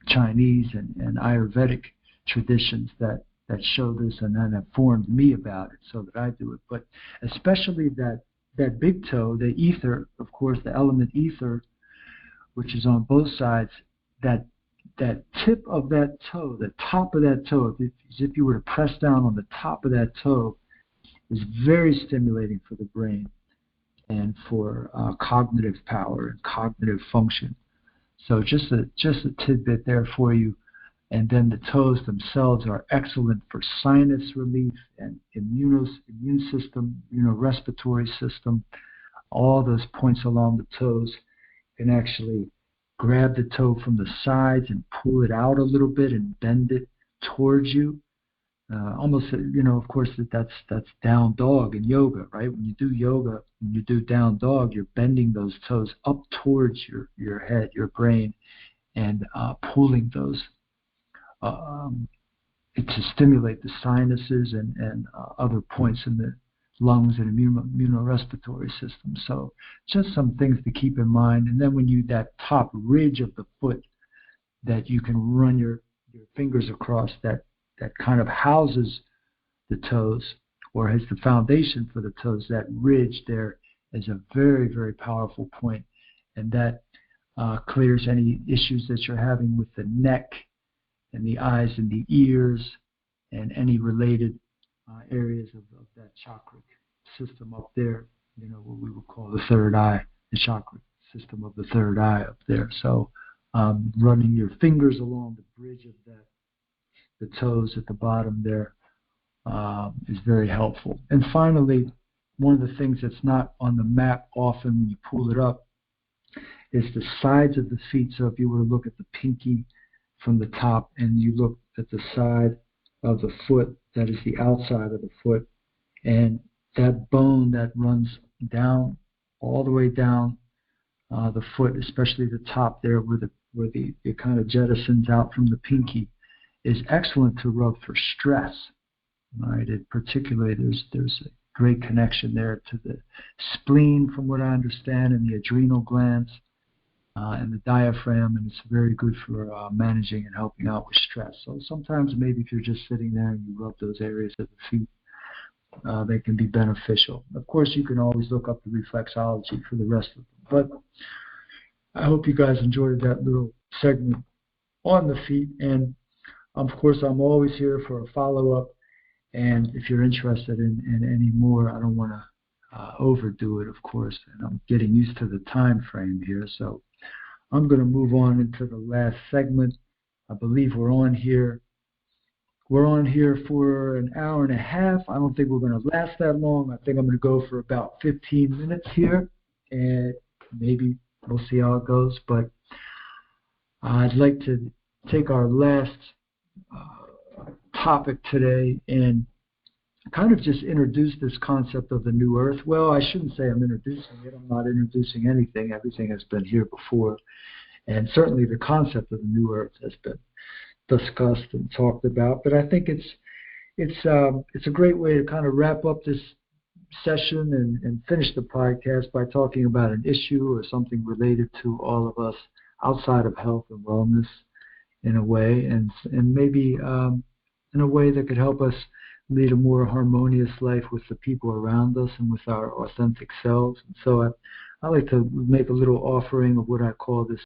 Chinese and Ayurvedic traditions that show this and then have informed me about it so that I do it. But especially that big toe, the ether, of course, the element ether, which is on both sides, that tip of that toe, the top of that toe, as if you were to press down on the top of that toe, is very stimulating for the brain and for cognitive power and cognitive function. So just a tidbit there for you. And then the toes themselves are excellent for sinus relief and immune system, respiratory system. All those points along the toes can actually grab the toe from the sides and pull it out a little bit and bend it towards you. Almost, of course, that's down dog in yoga, right? When you do yoga, when you do down dog, you're bending those toes up towards your head, your brain, and pulling those to stimulate the sinuses and other points in the lungs and immunorespiratory system. So just some things to keep in mind. And then when that top ridge of the foot that you can run your fingers across, that kind of houses the toes or has the foundation for the toes, that ridge there is a very, very powerful point. And that clears any issues that you're having with the neck and the eyes and the ears and any related areas of that chakra system up there, what we would call the third eye, the chakra system of the third eye up there. So running your fingers along the bridge of the toes at the bottom there is very helpful. And finally, one of the things that's not on the map often when you pull it up is the sides of the feet. So if you were to look at the pinky from the top and you look at the side of the foot, that is the outside of the foot, and that bone that runs down, all the way down the foot, especially the top there where it kind of jettisons out from the pinky, is excellent to rub for stress. Right? Particularly, there's a great connection there to the spleen, from what I understand, and the adrenal glands and the diaphragm, and it's very good for managing and helping out with stress. So sometimes maybe if you're just sitting there and you rub those areas of the feet, they can be beneficial. Of course, you can always look up the reflexology for the rest of them. But I hope you guys enjoyed that little segment on the feet. And of course, I'm always here for a follow-up. And if you're interested in any more, I don't want to overdo it, of course. And I'm getting used to the time frame here. So I'm going to move on into the last segment. I believe we're on here. We're on here for an hour and a half. I don't think we're going to last that long. I think I'm going to go for about 15 minutes here. And maybe we'll see how it goes. But I'd like to take our last topic today and kind of just introduce this concept of the new earth. Well, I shouldn't say I'm introducing it. I'm not introducing anything. Everything has been here before. And certainly the concept of the new earth has been discussed and talked about. But I think it's a great way to kind of wrap up this session and finish the podcast by talking about an issue or something related to all of us outside of health and wellness in a way, and maybe in a way that could help us lead a more harmonious life with the people around us and with our authentic selves. And so I like to make a little offering of what I call this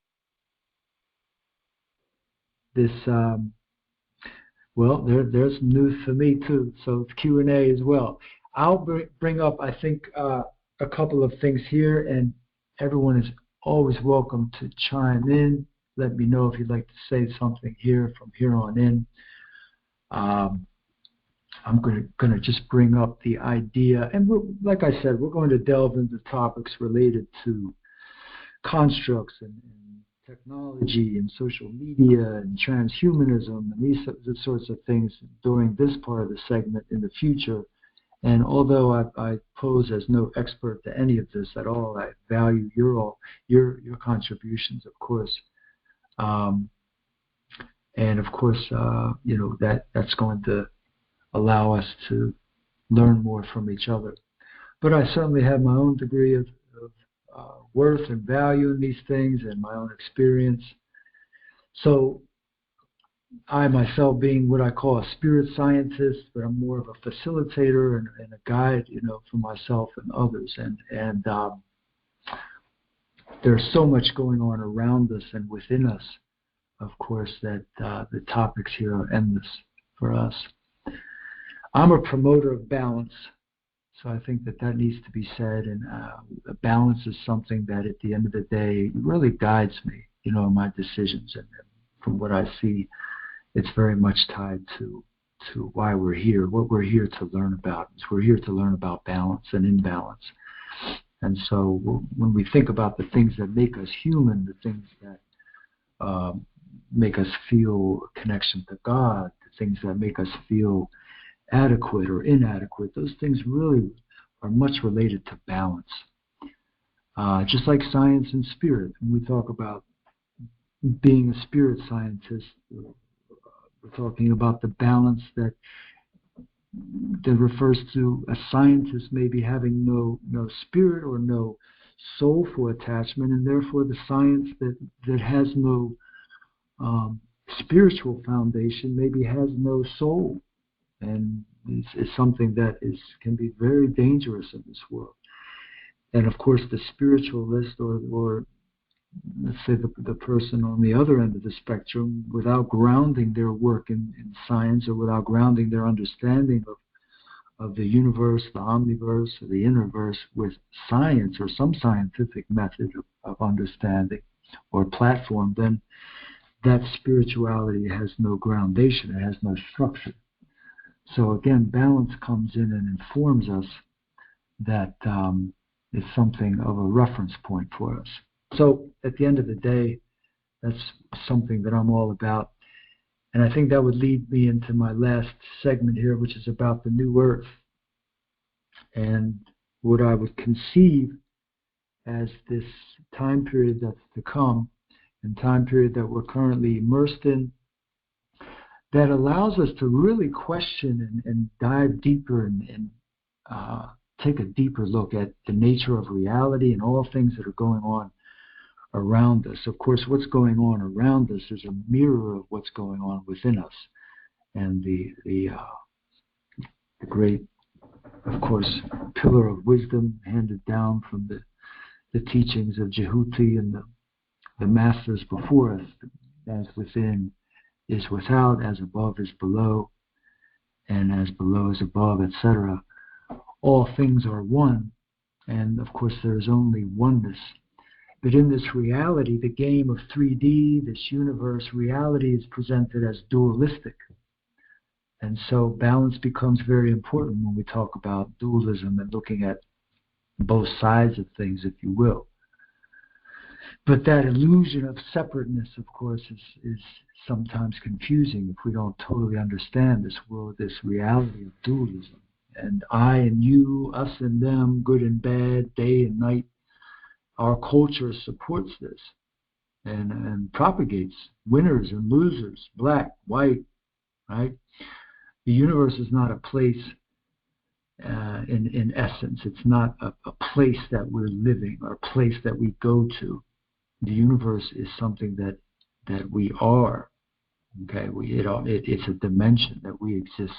well, there's news for me too, so it's Q&A as well. I'll bring up, I think, a couple of things here, and everyone is always welcome to chime in. Let me know if you'd like to say something here from here on in. I'm going to just bring up the idea, and like I said, we're going to delve into topics related to constructs and technology and social media and transhumanism and these sorts of things during this part of the segment in the future. And although I pose as no expert to any of this at all, I value your contributions, of course. And of course, that's going to allow us to learn more from each other. But I certainly have my own degree of worth and value in these things and my own experience. So I myself being what I call a spirit scientist, but I'm more of a facilitator and a guide, for myself and others. And there's so much going on around us and within us, of course, that the topics here are endless for us. I'm a promoter of balance. So I think that needs to be said, and balance is something that at the end of the day really guides me, in my decisions. And from what I see, it's very much tied to why we're here, what we're here to learn about. We're here to learn about balance and imbalance. And so when we think about the things that make us human, the things that make us feel a connection to God, the things that make us feel adequate or inadequate, those things really are much related to balance. Just like science and spirit, when we talk about being a spirit scientist, We're talking about the balance that refers to a scientist maybe having no spirit or no soulful attachment, and therefore the science that has no spiritual foundation maybe has no soul, and is something that can be very dangerous in this world. And of course, the spiritualist or let's say the person on the other end of the spectrum, without grounding their work in science or without grounding their understanding of the universe, the omniverse, or the innerverse with science or some scientific method of understanding or platform, then that spirituality has no groundation, it has no structure. So again, balance comes in and informs us that is something of a reference point for us. So at the end of the day, that's something that I'm all about. And I think that would lead me into my last segment here, which is about the new earth and what I would conceive as this time period that's to come and time period that we're currently immersed in, that allows us to really question and dive deeper and take a deeper look at the nature of reality and all things that are going on around us. Of course, what's going on around us is a mirror of what's going on within us. And the great, of course, pillar of wisdom handed down from the teachings of Jehuti and the masters before us, as within is without, as above is below, and as below is above, etc. All things are one, and of course there is only oneness. But in this reality, the game of 3D, this universe, reality is presented as dualistic. And so balance becomes very important when we talk about dualism and looking at both sides of things, if you will. But that illusion of separateness, of course, is sometimes confusing if we don't totally understand this world, this reality of dualism. And I and you, us and them, good and bad, day and night. Our culture supports this and propagates winners and losers, black, white, right? The universe is not a place in essence. It's not a place that we're living or a place that we go to. The universe is something that we are. Okay, it's a dimension that we exist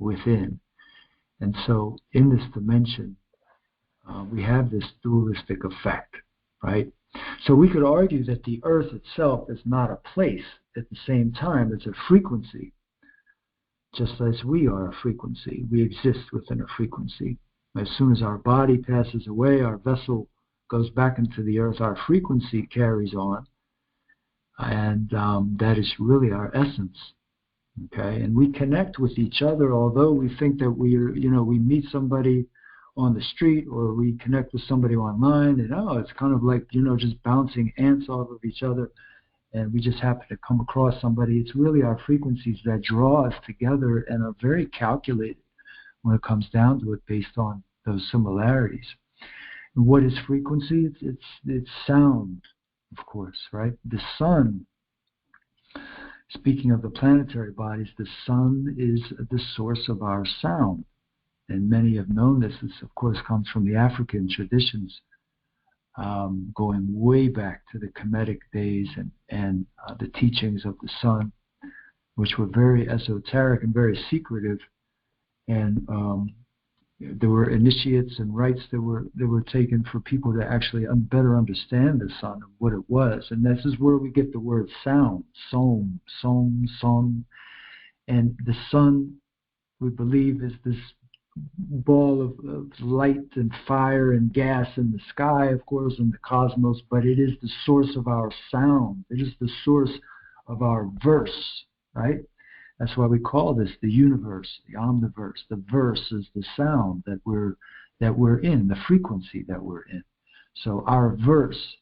within. And so in this dimension, we have this dualistic effect, right? So we could argue that the earth itself is not a place. At the same time, it's a frequency, just as we are a frequency. We exist within a frequency. As soon as our body passes away, our vessel goes back into the earth, our frequency carries on, and that is really our essence. Okay, and we connect with each other, although we think that we meet somebody on the street or we connect with somebody online, and it's kind of like, just bouncing ants off of each other, and we just happen to come across somebody. It's really our frequencies that draw us together and are very calculated when it comes down to it based on those similarities. And what is frequency? It's sound, of course, right? The sun, speaking of the planetary bodies, the sun is the source of our sound. And many have known this. This, of course, comes from the African traditions, going way back to the Kemetic days and the teachings of the sun, which were very esoteric and very secretive. And there were initiates and rites that were taken for people to actually better understand the sun and what it was. And this is where we get the word sound, som, song. And the sun, we believe, is this ball of light and fire and gas in the sky, of course, in the cosmos, but it is the source of our sound. It is the source of our verse, right? That's why we call this the universe, the omniverse. The verse is the sound that we're in, the frequency that we're in. So our verse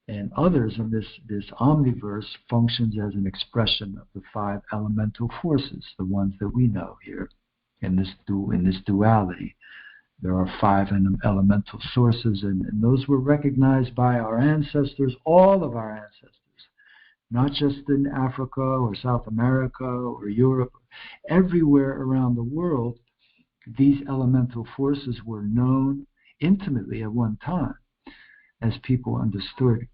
and others in this omniverse functions as an expression of the 5 elemental forces, the ones that we know here. In this duality, there are 5 elemental sources, and those were recognized by our ancestors, all of our ancestors. not just in Africa or South America or Europe. Everywhere around the world, these elemental forces were known intimately at one time as people understood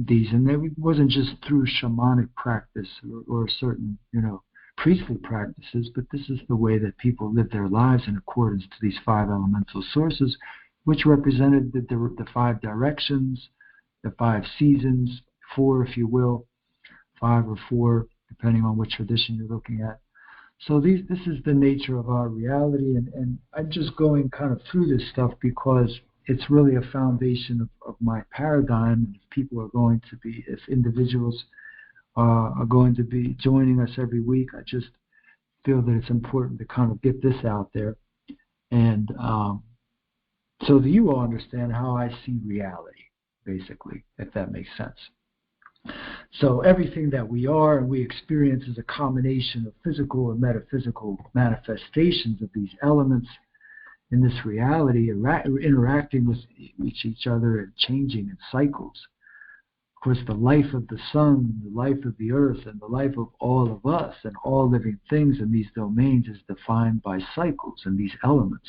these. And it wasn't just through shamanic practice or certain, priestly practices, but this is the way that people lived their lives in accordance to these 5 elemental sources, which represented the 5 directions, the 5 seasons, 4, if you will, 5 or 4, depending on what tradition you're looking at. So this is the nature of our reality, and I'm just going kind of through this stuff because it's really a foundation of my paradigm. If people are going to be, if individuals are going to be joining us every week, I just feel that it's important to kind of get this out there, and so that you all understand how I see reality, basically, if that makes sense. So everything that we are and we experience is a combination of physical and metaphysical manifestations of these elements in this reality, interacting with each other and changing in cycles. Of course, the life of the sun, the life of the earth, and the life of all of us and all living things in these domains is defined by cycles and these elements.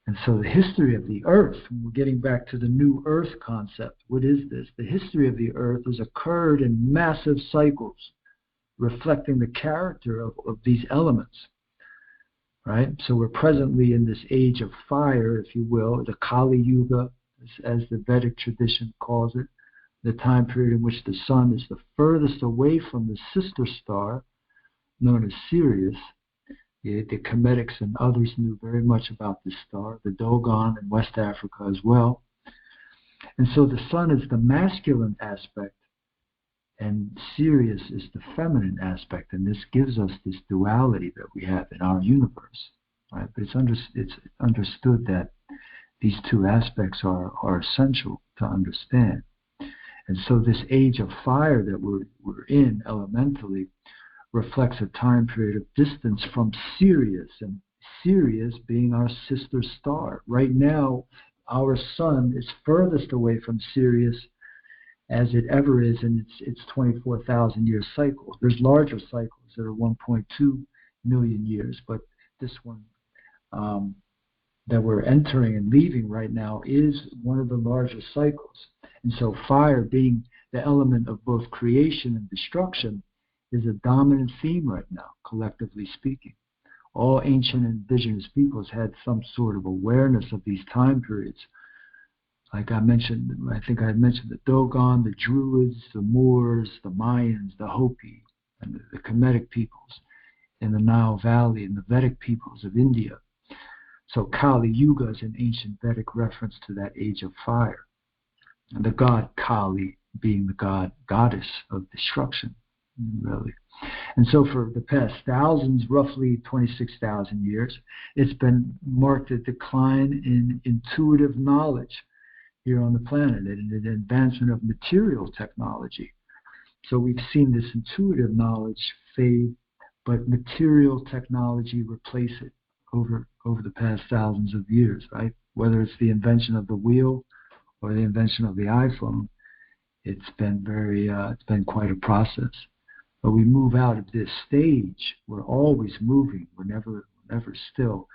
And so the history of the earth, when we're getting back to the new earth concept, what is this? The history of the earth has occurred in massive cycles, reflecting the character of these elements, right? So we're presently in this age of fire, if you will, the Kali Yuga, as the Vedic tradition calls it, the time period in which the sun is the furthest away from the sister star, known as Sirius. The Kemetics and others knew very much about this star, the Dogon in West Africa as well. And so the sun is the masculine aspect, and Sirius is the feminine aspect, and this gives us this duality that we have in our universe. Right? But it's understood that these 2 aspects are essential to understand. And so this age of fire that we're in elementally reflects a time period of distance from Sirius, and Sirius being our sister star. Right now, our sun is furthest away from Sirius as it ever is in its 24,000-year cycle. There's larger cycles that are 1.2 million years, but this one that we're entering and leaving right now is one of the larger cycles. And so fire, being the element of both creation and destruction, is a dominant theme right now, collectively speaking. All ancient indigenous peoples had some sort of awareness of these time periods. Like I mentioned, I think I had mentioned the Dogon, the Druids, the Moors, the Mayans, the Hopi, and the Kemetic peoples in the Nile Valley, and the Vedic peoples of India. So Kali Yuga is an ancient Vedic reference to that age of fire. And the god Kali being the goddess of destruction, really. And so for the past thousands, roughly 26,000 years, it's been marked a decline in intuitive knowledge here on the planet and an advancement of material technology. So we've seen this intuitive knowledge fade, but material technology replace it over the past thousands of years, right? Whether it's the invention of the wheel or the invention of the iPhone, it's been quite a process. But we move out of this stage. We're always moving. We're never still.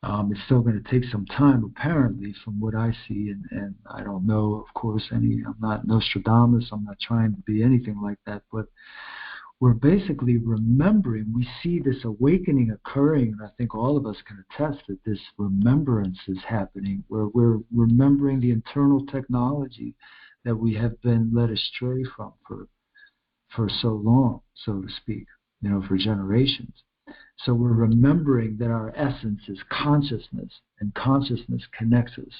It's still going to take some time, apparently, from what I see, and I don't know, of course, I'm not Nostradamus. I'm not trying to be anything like that, but we're basically remembering. We see this awakening occurring, and I think all of us can attest that this remembrance is happening, where we're remembering the internal technology that we have been led astray from for so long, so to speak, for generations. So we're remembering that our essence is consciousness, and consciousness connects us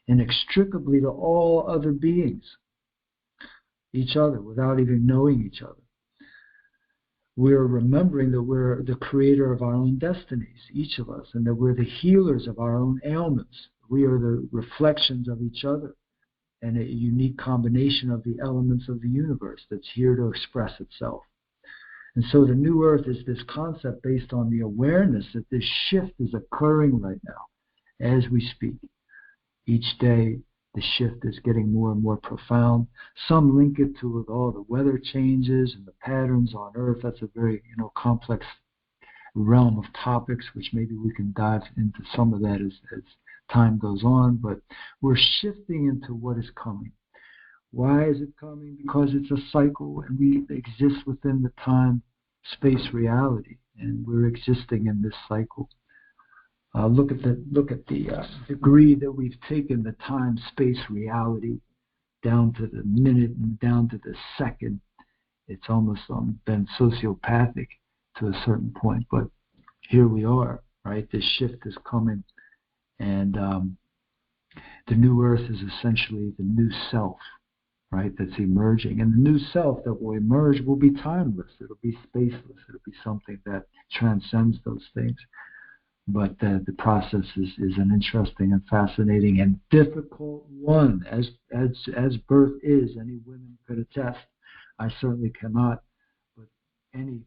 inextricably to all other beings, each other, without even knowing each other. We're remembering that we're the creator of our own destinies, each of us, and that we're the healers of our own ailments. We are the reflections of each other, and a unique combination of the elements of the universe that's here to express itself. And so the new earth is this concept based on the awareness that this shift is occurring right now as we speak. Each day the shift is getting more and more profound. Some link it to all the weather changes and the patterns on Earth. That's a very, complex realm of topics, which maybe we can dive into some of that as time goes on. But we're shifting into what is coming. Why is it coming? Because it's a cycle, and we exist within the time-space reality, and we're existing in this cycle. Look at the degree that we've taken the time-space reality down to the minute and down to the second. It's almost been sociopathic to a certain point, but here we are, right? This shift is coming, and the new Earth is essentially the new self, right, that's emerging. And the new self that will emerge will be timeless. It'll be spaceless. It'll be something that transcends those things. But the process is an interesting and fascinating and difficult one, as birth is. Any women could attest. I certainly cannot, but any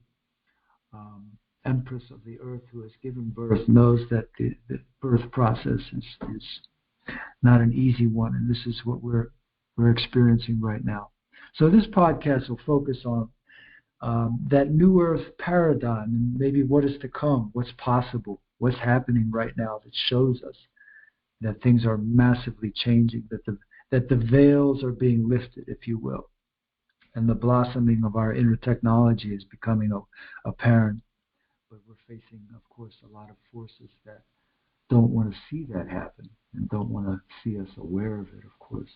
empress of the earth who has given birth knows that the birth process is not an easy one, and this is what we're experiencing right now. So this podcast will focus on that new earth paradigm and maybe what is to come, what's possible, what's happening right now that shows us that things are massively changing, that the veils are being lifted, if you will, and the blossoming of our inner technology is becoming apparent. But we're facing, of course, a lot of forces that don't want to see that happen and don't want to see us aware of it, of course.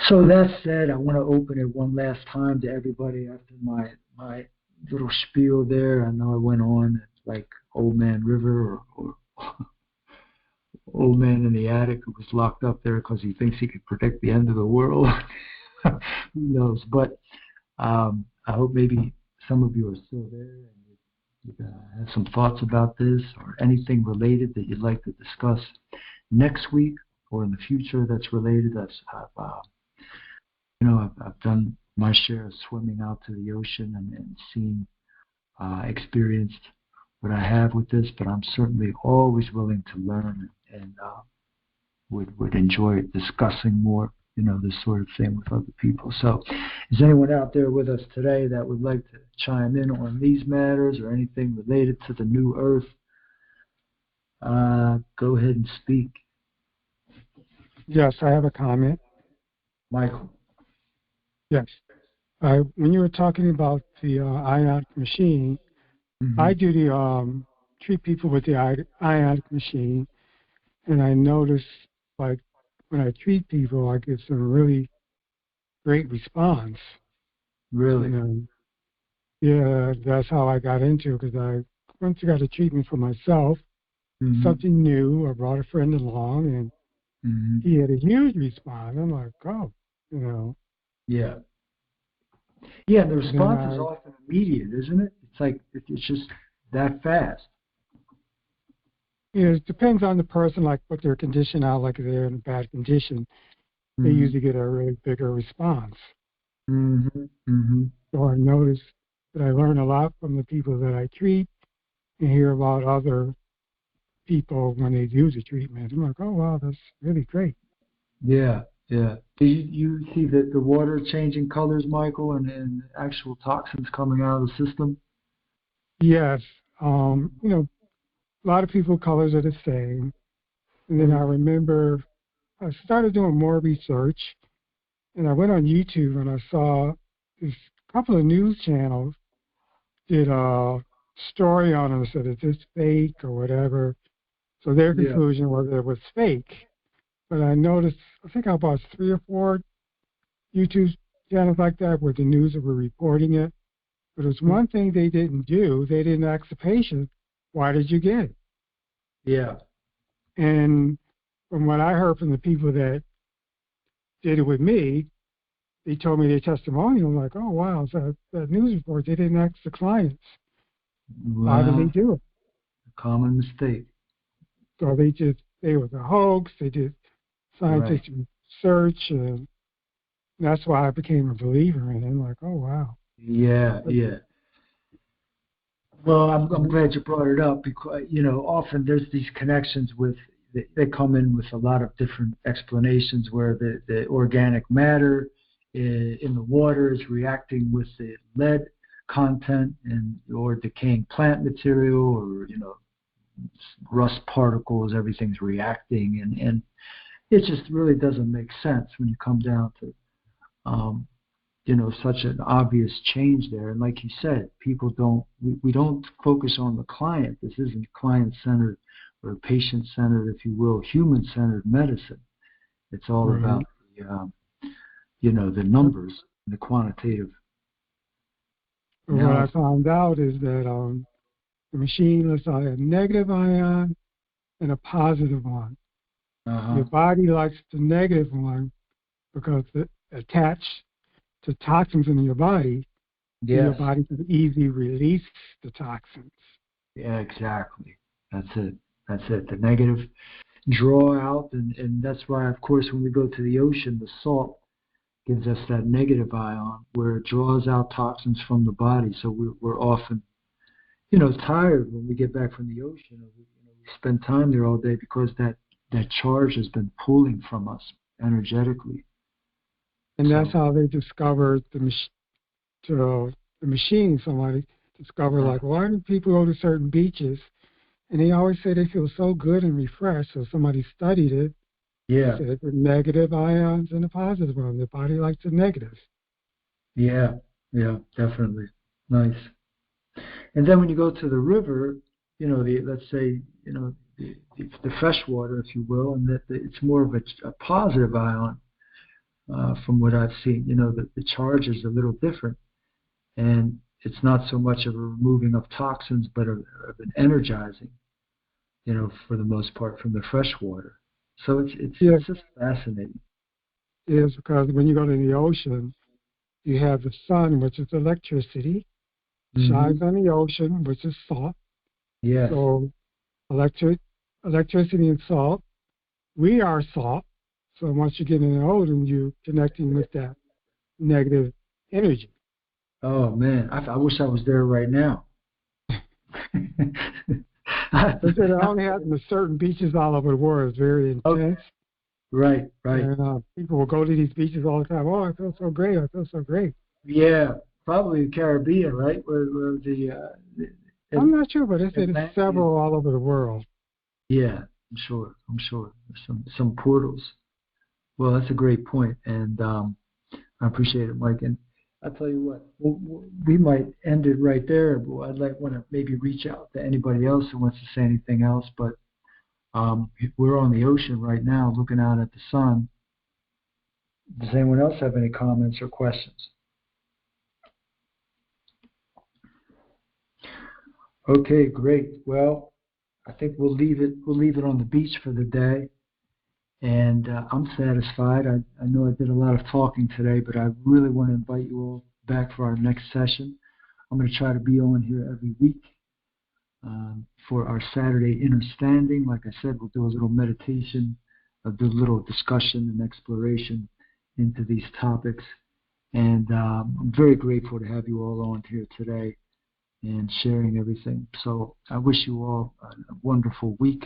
So that said, I want to open it one last time to everybody after my little spiel there. I know I went on like Old Man River or Old Man in the Attic who was locked up there because he thinks he could predict the end of the world. Who knows? But I hope maybe some of you are still there and you have some thoughts about this or anything related that you'd like to discuss next week or in the future that's related. I've done my share of swimming out to the ocean and seen, experienced what I have with this, but I'm certainly always willing to learn and would enjoy discussing more, this sort of thing with other people. So is anyone out there with us today that would like to chime in on these matters or anything related to the new earth? Go ahead and speak. Yes, I have a comment. Michael. Yes. When you were talking about the ionic machine, Mm-hmm. I do the treat people with the ionic machine, and I notice, like, when I treat people, I get some really great response. Really? Yeah, that's how I got into it, because once I got a treatment for myself, Mm-hmm. something new, I brought a friend along, and Mm-hmm. he had a huge response. I'm like, oh, Yeah. Yeah, the response is often immediate, isn't it? It's like, it's just that fast. It depends on the person, like what their condition are, like if they're in a bad condition, they Mm-hmm. usually get a really bigger response. Mm-hmm. Mm-hmm. So I notice that I learn a lot from the people that I treat and hear about other people when they do the treatment. I'm like, oh, wow, that's really great. Yeah, yeah. Do you see that the water changing colors, Michael, and actual toxins coming out of the system? Yes. A lot of people colors are the same. And then I remember I started doing more research, and I went on YouTube and I saw this couple of news channels did a story on it and said, is this fake or whatever? So their conclusion was it was fake. But I noticed, I think I watched 3 or 4 YouTube channels like that where the news were reporting it. But there's one thing they didn't do. They didn't ask the patient, why did you get it? Yeah. And from what I heard from the people that did it with me, they told me their testimonial. I'm like, oh, wow, so that news report, they didn't ask the clients. Wow. Why did they do it? A common mistake. So they was a hoax. They did scientific research, and that's why I became a believer in it. I'm like, oh, wow. Yeah, yeah. Well, I'm glad you brought it up because, often there's these connections with they come in with a lot of different explanations where the organic matter in the water is reacting with the lead content or decaying plant material, or rust particles. Everything's reacting, and it just really doesn't make sense when you come down to such an obvious change there. And like you said, we don't focus on the client. This isn't client-centered or patient-centered, if you will, human-centered medicine. It's all about the numbers, the quantitative. What I found out is that the machine lets out a negative ion and a positive one. Your body likes the negative one because it attached to toxins in your body. Yes. Your body can easily release the toxins. Yeah, exactly. That's it. The negative draw out, and that's why, of course, when we go to the ocean, the salt gives us that negative ion where it draws out toxins from the body. So we're often, tired when we get back from the ocean. We spend time there all day because that charge has been pulling from us energetically. And that's how they discovered the machine. Somebody discovered, like, why do people go to certain beaches? And they always say they feel so good and refreshed. So somebody studied it. Yeah. Said the negative ions and the positive ones. The body likes the negatives. Yeah, definitely. Nice. And then when you go to the river, let's say, the fresh water, if you will, and that it's more of a positive ion. From what I've seen, the charge is a little different, and it's not so much of a removing of toxins, but of an energizing, for the most part, from the fresh water. So it's just fascinating. Yes, because when you go to the ocean, you have the sun, which is electricity, shines on the ocean, which is salt. Yes. So electricity and salt. We are salt. So once you get in the ocean, you're connecting with that negative energy. Oh, man. I wish I was there right now. They said it only happens to certain beaches all over the world. It's very intense. Okay. Right. And people will go to these beaches all the time. Oh, I feel so great. Yeah, probably the Caribbean, right? Where I'm not sure, but they said it's several all over the world. Yeah, I'm sure. There's some portals. Well, that's a great point, and I appreciate it, Mike. And I'll tell you what, we might end it right there. I'd want to maybe reach out to anybody else who wants to say anything else, but we're on the ocean right now looking out at the sun. Does anyone else have any comments or questions? Okay, great. Well, I think we'll leave it on the beach for the day. And I'm satisfied. I know I did a lot of talking today, but I really want to invite you all back for our next session. I'm going to try to be on here every week for our Saturday Understanding. Like I said, we'll do a little meditation, do a little discussion and exploration into these topics. And I'm very grateful to have you all on here today and sharing everything. So I wish you all a wonderful week.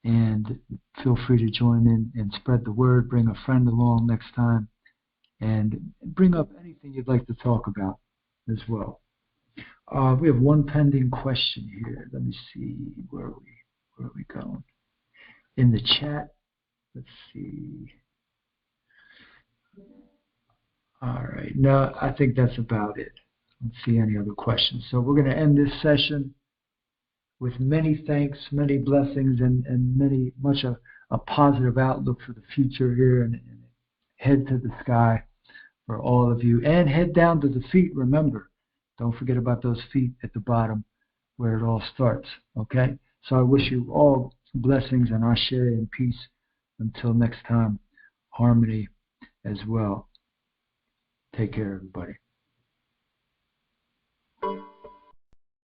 And feel free to join in and spread the word. Bring a friend along next time, and bring up anything you'd like to talk about as well. We have one pending question here. Let me see, where are we going? In the chat, let's see. All right, no, I think that's about it. I don't see any other questions. So we're going to end this session with many thanks, many blessings, and much a positive outlook for the future here, and head to the sky for all of you, and head down to the feet. Remember, don't forget about those feet at the bottom where it all starts, okay? So I wish you all blessings and ashe and peace. Until next time, harmony as well. Take care, everybody.